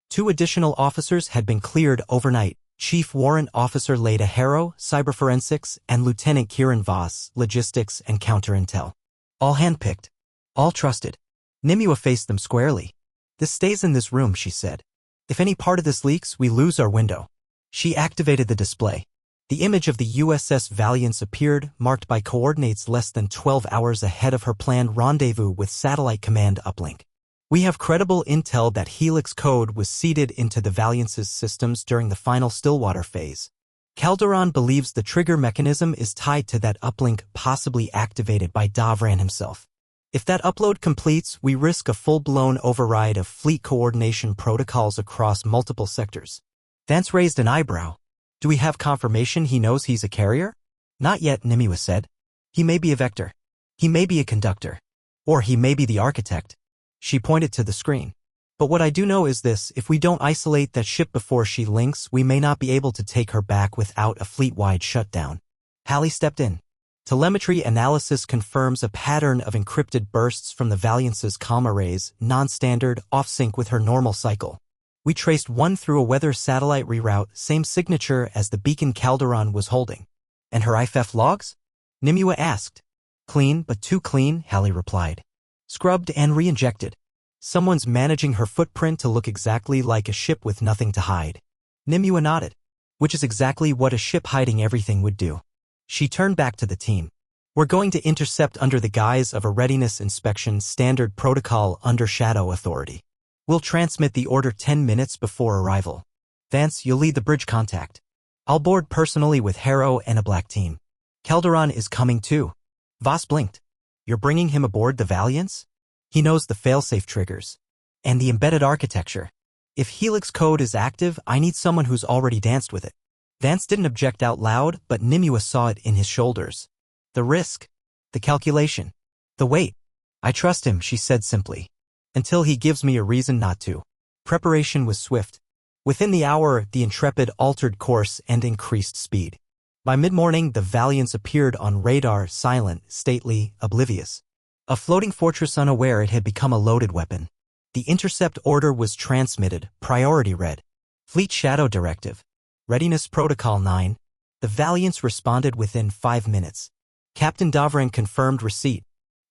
S1: 2 additional officers had been cleared overnight, Chief Warrant Officer Leda Harrow, Cyberforensics, and Lieutenant Kieran Voss, Logistics and Counterintel. All handpicked. All trusted. Nimue faced them squarely. "This stays in this room," she said. "If any part of this leaks, we lose our window." She activated the display. The image of the USS Valiance appeared, marked by coordinates less than 12 hours ahead of her planned rendezvous with Satellite Command uplink. "We have credible intel that Helix code was seeded into the Valiance's systems during the final Stillwater phase. Calderon believes the trigger mechanism is tied to that uplink, possibly activated by Davran himself. If that upload completes, we risk a full-blown override of fleet coordination protocols across multiple sectors." Vance raised an eyebrow. "Do we have confirmation he knows he's a carrier?" "Not yet," Nimue said. "He may be a vector. He may be a conductor. Or he may be the architect." She pointed to the screen. "But what I do know is this: if we don't isolate that ship before she links, we may not be able to take her back without a fleet-wide shutdown." Hallie stepped in. "Telemetry analysis confirms a pattern of encrypted bursts from the Valiance's comm arrays, non-standard, off-sync with her normal cycle. We traced one through a weather satellite reroute, same signature as the beacon Calderon was holding." "And her IFF logs?" Nimue asked. Clean, but too clean, Hallie replied. Scrubbed and re-injected. Someone's managing her footprint to look exactly like a ship with nothing to hide. Nimue nodded. Which is exactly what a ship hiding everything would do. She turned back to the team. We're going to intercept under the guise of a readiness inspection standard protocol under Shadow Authority. We'll transmit the order 10 minutes before arrival. Vance, you'll lead the bridge contact. I'll board personally with Harrow and a black team. Calderon is coming too. Voss blinked. You're bringing him aboard the Valiance? He knows the failsafe triggers. And the embedded architecture. If Helix code is active, I need someone who's already danced with it. Vance didn't object out loud, but Nimue saw it in his shoulders. The risk. The calculation. The weight. I trust him, she said simply. Until he gives me a reason not to. Preparation was swift. Within the hour, the Intrepid altered course and increased speed. By mid-morning, the Valiance appeared on radar, silent, stately, oblivious. A floating fortress unaware it had become a loaded weapon. The intercept order was transmitted, priority read. Fleet Shadow Directive. Readiness Protocol 9. The Valiance responded within 5 minutes. Captain Davran confirmed receipt.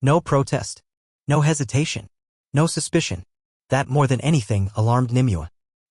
S1: No protest. No hesitation. No suspicion. That more than anything alarmed Nimue.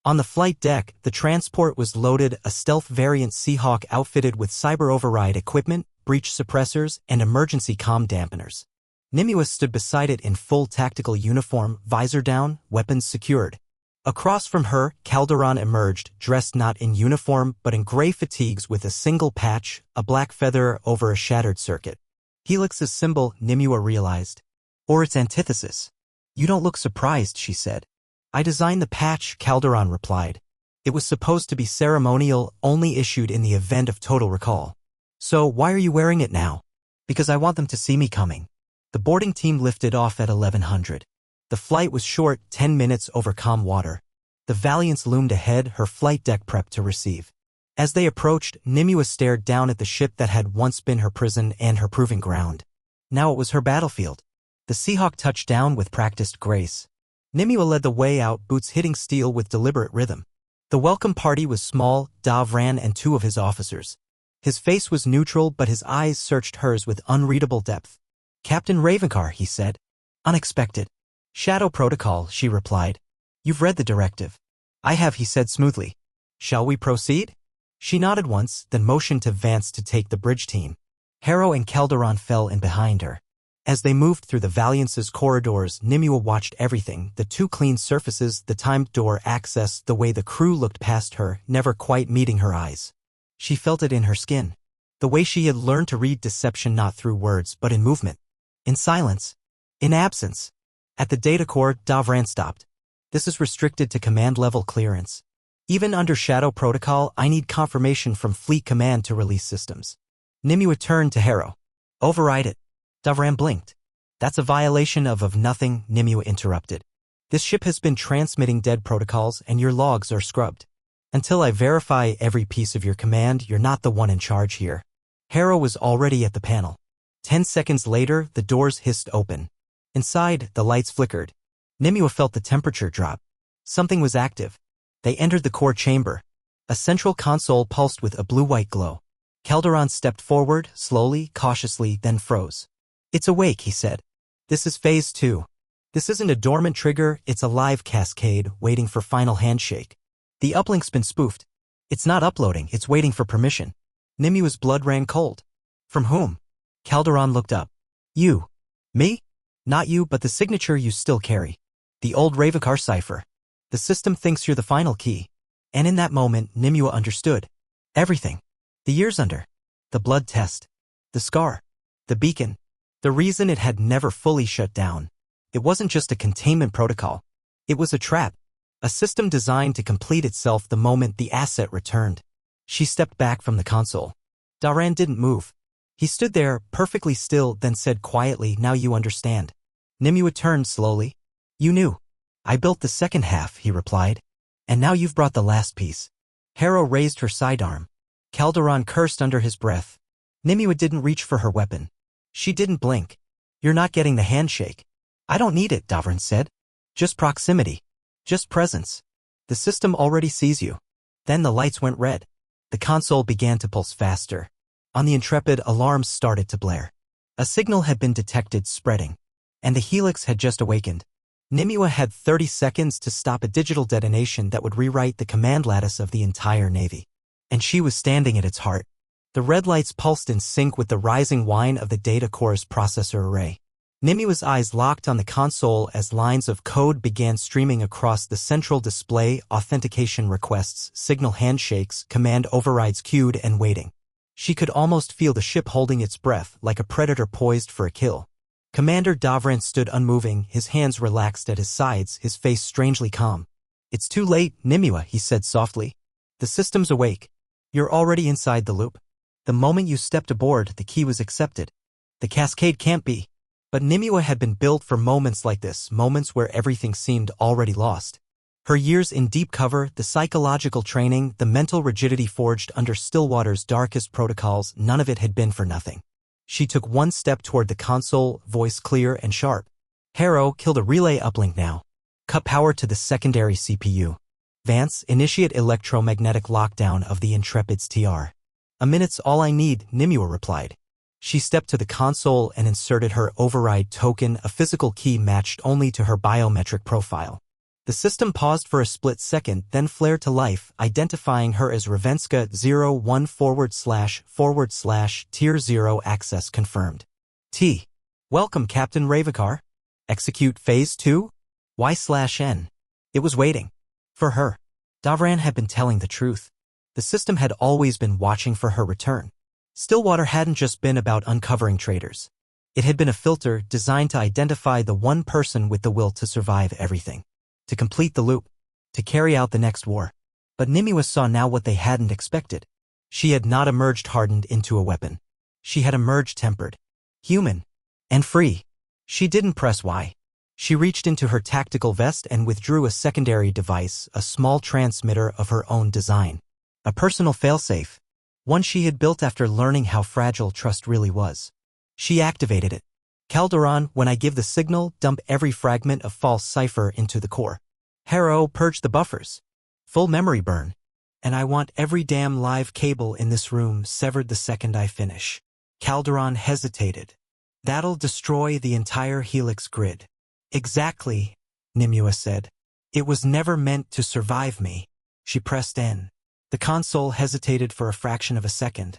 S1: On the flight deck, the transport was loaded, a stealth variant Seahawk outfitted with cyber override equipment, breach suppressors, and emergency comm dampeners. Nimue stood beside it in full tactical uniform, visor down, weapons secured. Across from her, Calderon emerged, dressed not in uniform but in gray fatigues with a single patch, a black feather over a shattered circuit. Helix's symbol, Nimue realized. Or its antithesis. You don't look surprised, she said. I designed the patch, Calderon replied. It was supposed to be ceremonial, only issued in the event of total recall. So why are you wearing it now? Because I want them to see me coming. The boarding team lifted off at 1100. The flight was short, 10 minutes over calm water. The Valiance loomed ahead, her flight deck prepped to receive. As they approached, Nimue stared down at the ship that had once been her prison and her proving ground. Now it was her battlefield. The Seahawk touched down with practiced grace. Nimue led the way out, boots hitting steel with deliberate rhythm. The welcome party was small, Davran and 2 of his officers. His face was neutral, but his eyes searched hers with unreadable depth. Captain Ravenkar, he said. Unexpected. Shadow Protocol, she replied. You've read the directive. I have, he said smoothly. Shall we proceed? She nodded once, then motioned to Vance to take the bridge team. Harrow and Calderon fell in behind her. As they moved through the Valiance's corridors, Nimue watched everything, the 2 clean surfaces, the timed door access, the way the crew looked past her, never quite meeting her eyes. She felt it in her skin. The way she had learned to read deception not through words but in movement. In silence. In absence. At the data core, Davran stopped. This is restricted to command-level clearance. Even under Shadow Protocol, I need confirmation from Fleet Command to release systems. Nimue turned to Harrow. Override it. Davran blinked. That's a violation of nothing, Nimue interrupted. This ship has been transmitting dead protocols and your logs are scrubbed. Until I verify every piece of your command, you're not the one in charge here. Harrow was already at the panel. 10 seconds later, the doors hissed open. Inside, the lights flickered. Nimue felt the temperature drop. Something was active. They entered the core chamber. A central console pulsed with a blue-white glow. Calderon stepped forward, slowly, cautiously, then froze. It's awake, he said. This is phase 2. This isn't a dormant trigger, it's a live cascade, waiting for final handshake. The uplink's been spoofed. It's not uploading, it's waiting for permission. Nimue's blood ran cold. From whom? Calderon looked up. You. Me? Not you, but the signature you still carry. The old Ravenkar cipher. The system thinks you're the final key. And in that moment, Nimue understood. Everything. The years under. The blood test. The scar. The beacon. The reason it had never fully shut down. It wasn't just a containment protocol. It was a trap. A system designed to complete itself the moment the asset returned. She stepped back from the console. Davran didn't move. He stood there, perfectly still, then said quietly, now you understand. Nimue turned slowly. You knew. I built the second half, he replied. And now you've brought the last piece. Harrow raised her sidearm. Calderon cursed under his breath. Nimue didn't reach for her weapon. She didn't blink. You're not getting the handshake. I don't need it, Davran said. Just proximity. Just presence. The system already sees you. Then the lights went red. The console began to pulse faster. On the Intrepid, alarms started to blare. A signal had been detected spreading, and the Helix had just awakened. Nimue had 30 seconds to stop a digital detonation that would rewrite the command lattice of the entire Navy. And she was standing at its heart. The red lights pulsed in sync with the rising whine of the data core's processor array. Nimue's eyes locked on the console as lines of code began streaming across the central display: authentication requests, signal handshakes, command overrides queued and waiting. She could almost feel the ship holding its breath like a predator poised for a kill. Commander Davran stood unmoving, his hands relaxed at his sides, his face strangely calm. "It's too late, Nimue," he said softly. "The system's awake. You're already inside the loop. The moment you stepped aboard, the key was accepted. The cascade can't be." But Nimue had been built for moments like this, moments where everything seemed already lost. Her years in deep cover, the psychological training, the mental rigidity forged under Stillwater's darkest protocols, none of it had been for nothing. She took one step toward the console, voice clear and sharp. "Harrow, killed a relay uplink now. Cut power to the secondary CPU. Vance, initiate electromagnetic lockdown of the Intrepid's TR." "A minute's all I need," Nimue replied. She stepped to the console and inserted her override token, a physical key matched only to her biometric profile. The system paused for a split second, then flared to life, identifying her as Ravenska 01// Tier 0 access confirmed. Welcome, Captain Ravakar. Execute Phase 2? Y/N. It was waiting. For her. Davran had been telling the truth. The system had always been watching for her return. Stillwater hadn't just been about uncovering traitors. It had been a filter designed to identify the one person with the will to survive everything. To complete the loop. To carry out the next war. But Nimue saw now what they hadn't expected. She had not emerged hardened into a weapon. She had emerged tempered. Human. And free. She didn't press Y. She reached into her tactical vest and withdrew a secondary device, a small transmitter of her own design. A personal failsafe. One she had built after learning how fragile trust really was. She activated it. "Calderon, when I give the signal, dump every fragment of false cipher into the core. Harrow, purge the buffers. Full memory burn. And I want every damn live cable in this room severed the second I finish." Calderon hesitated. "That'll destroy the entire Helix grid." "Exactly," Nimue said. "It was never meant to survive me." She pressed N. The console hesitated for a fraction of a second,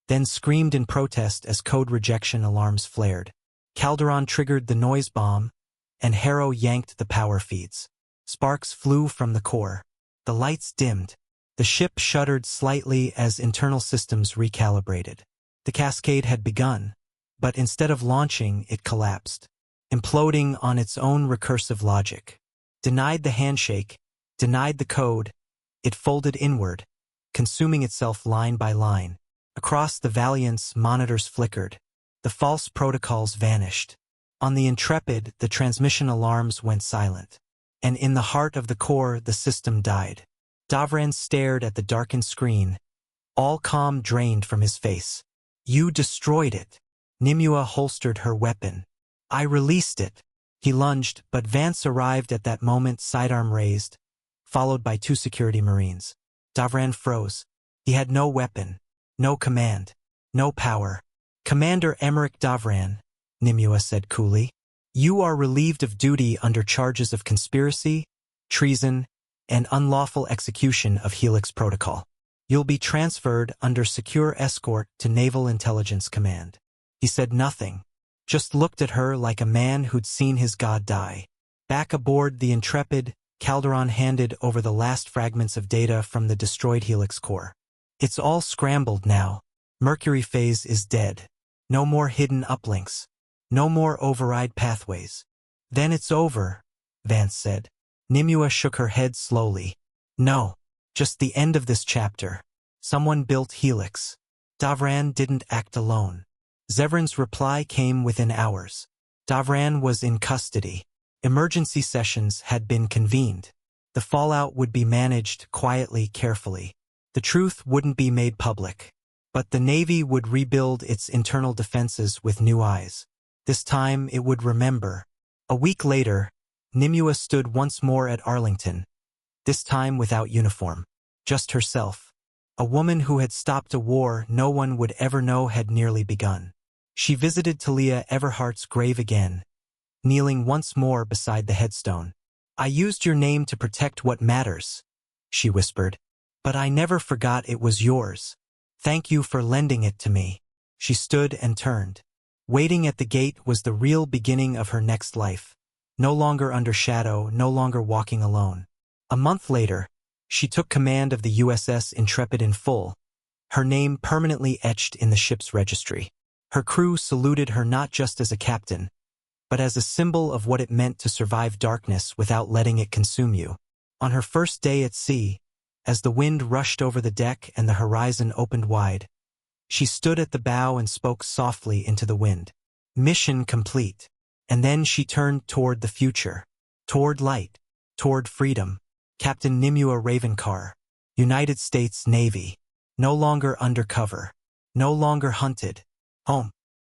S1: then screamed in protest as code rejection alarms flared. Calderon triggered the noise bomb, and Harrow yanked the power feeds. Sparks flew from the core. The lights dimmed. The ship shuddered slightly as internal systems recalibrated. The cascade had begun, but instead of launching, it collapsed, imploding on its own recursive logic. Denied the handshake, denied the code, it folded inward, consuming itself line by line. Across the Valiant's, monitors flickered. The false protocols vanished. On the Intrepid, the transmission alarms went silent. And in the heart of the core, the system died. Davran stared at the darkened screen, all calm drained from his face. "You destroyed it." Nimue holstered her weapon. "I released it." He lunged, but Vance arrived at that moment, sidearm raised, followed by 2 security marines. Davran froze. He had no weapon, no command, no power. "Commander Emmerich Davran," Nimue said coolly, "you are relieved of duty under charges of conspiracy, treason, and unlawful execution of Helix Protocol. You'll be transferred under secure escort to Naval Intelligence Command." He said nothing, just looked at her like a man who'd seen his god die. Back aboard the Intrepid, Calderon handed over the last fragments of data from the destroyed Helix core. "It's all scrambled now. Mercury phase is dead. No more hidden uplinks. No more override pathways." "Then it's over," Vance said. Nimue shook her head slowly. "No, just the end of this chapter. Someone built Helix." Davran didn't act alone. Zevran's reply came within hours. Davran was in custody. Emergency sessions had been convened. The fallout would be managed quietly, carefully. The truth wouldn't be made public. But the Navy would rebuild its internal defenses with new eyes. This time it would remember. A week later, Nimue stood once more at Arlington. This time without uniform. Just herself. A woman who had stopped a war no one would ever know had nearly begun. She visited Talia Everhart's grave again, kneeling once more beside the headstone. "I used your name to protect what matters," she whispered, "but I never forgot it was yours. Thank you for lending it to me." She stood and turned. Waiting at the gate was the real beginning of her next life. No longer under shadow, no longer walking alone. A month later, she took command of the USS Intrepid in full, her name permanently etched in the ship's registry. Her crew saluted her not just as a captain, but as a symbol of what it meant to survive darkness without letting it consume you. On her first day at sea, as the wind rushed over the deck and the horizon opened wide, she stood at the bow and spoke softly into the wind. Mission complete. And then she turned toward the future, toward light, toward freedom. Captain Nimua Ravenkar, United States Navy. No longer undercover. No longer hunted. Home.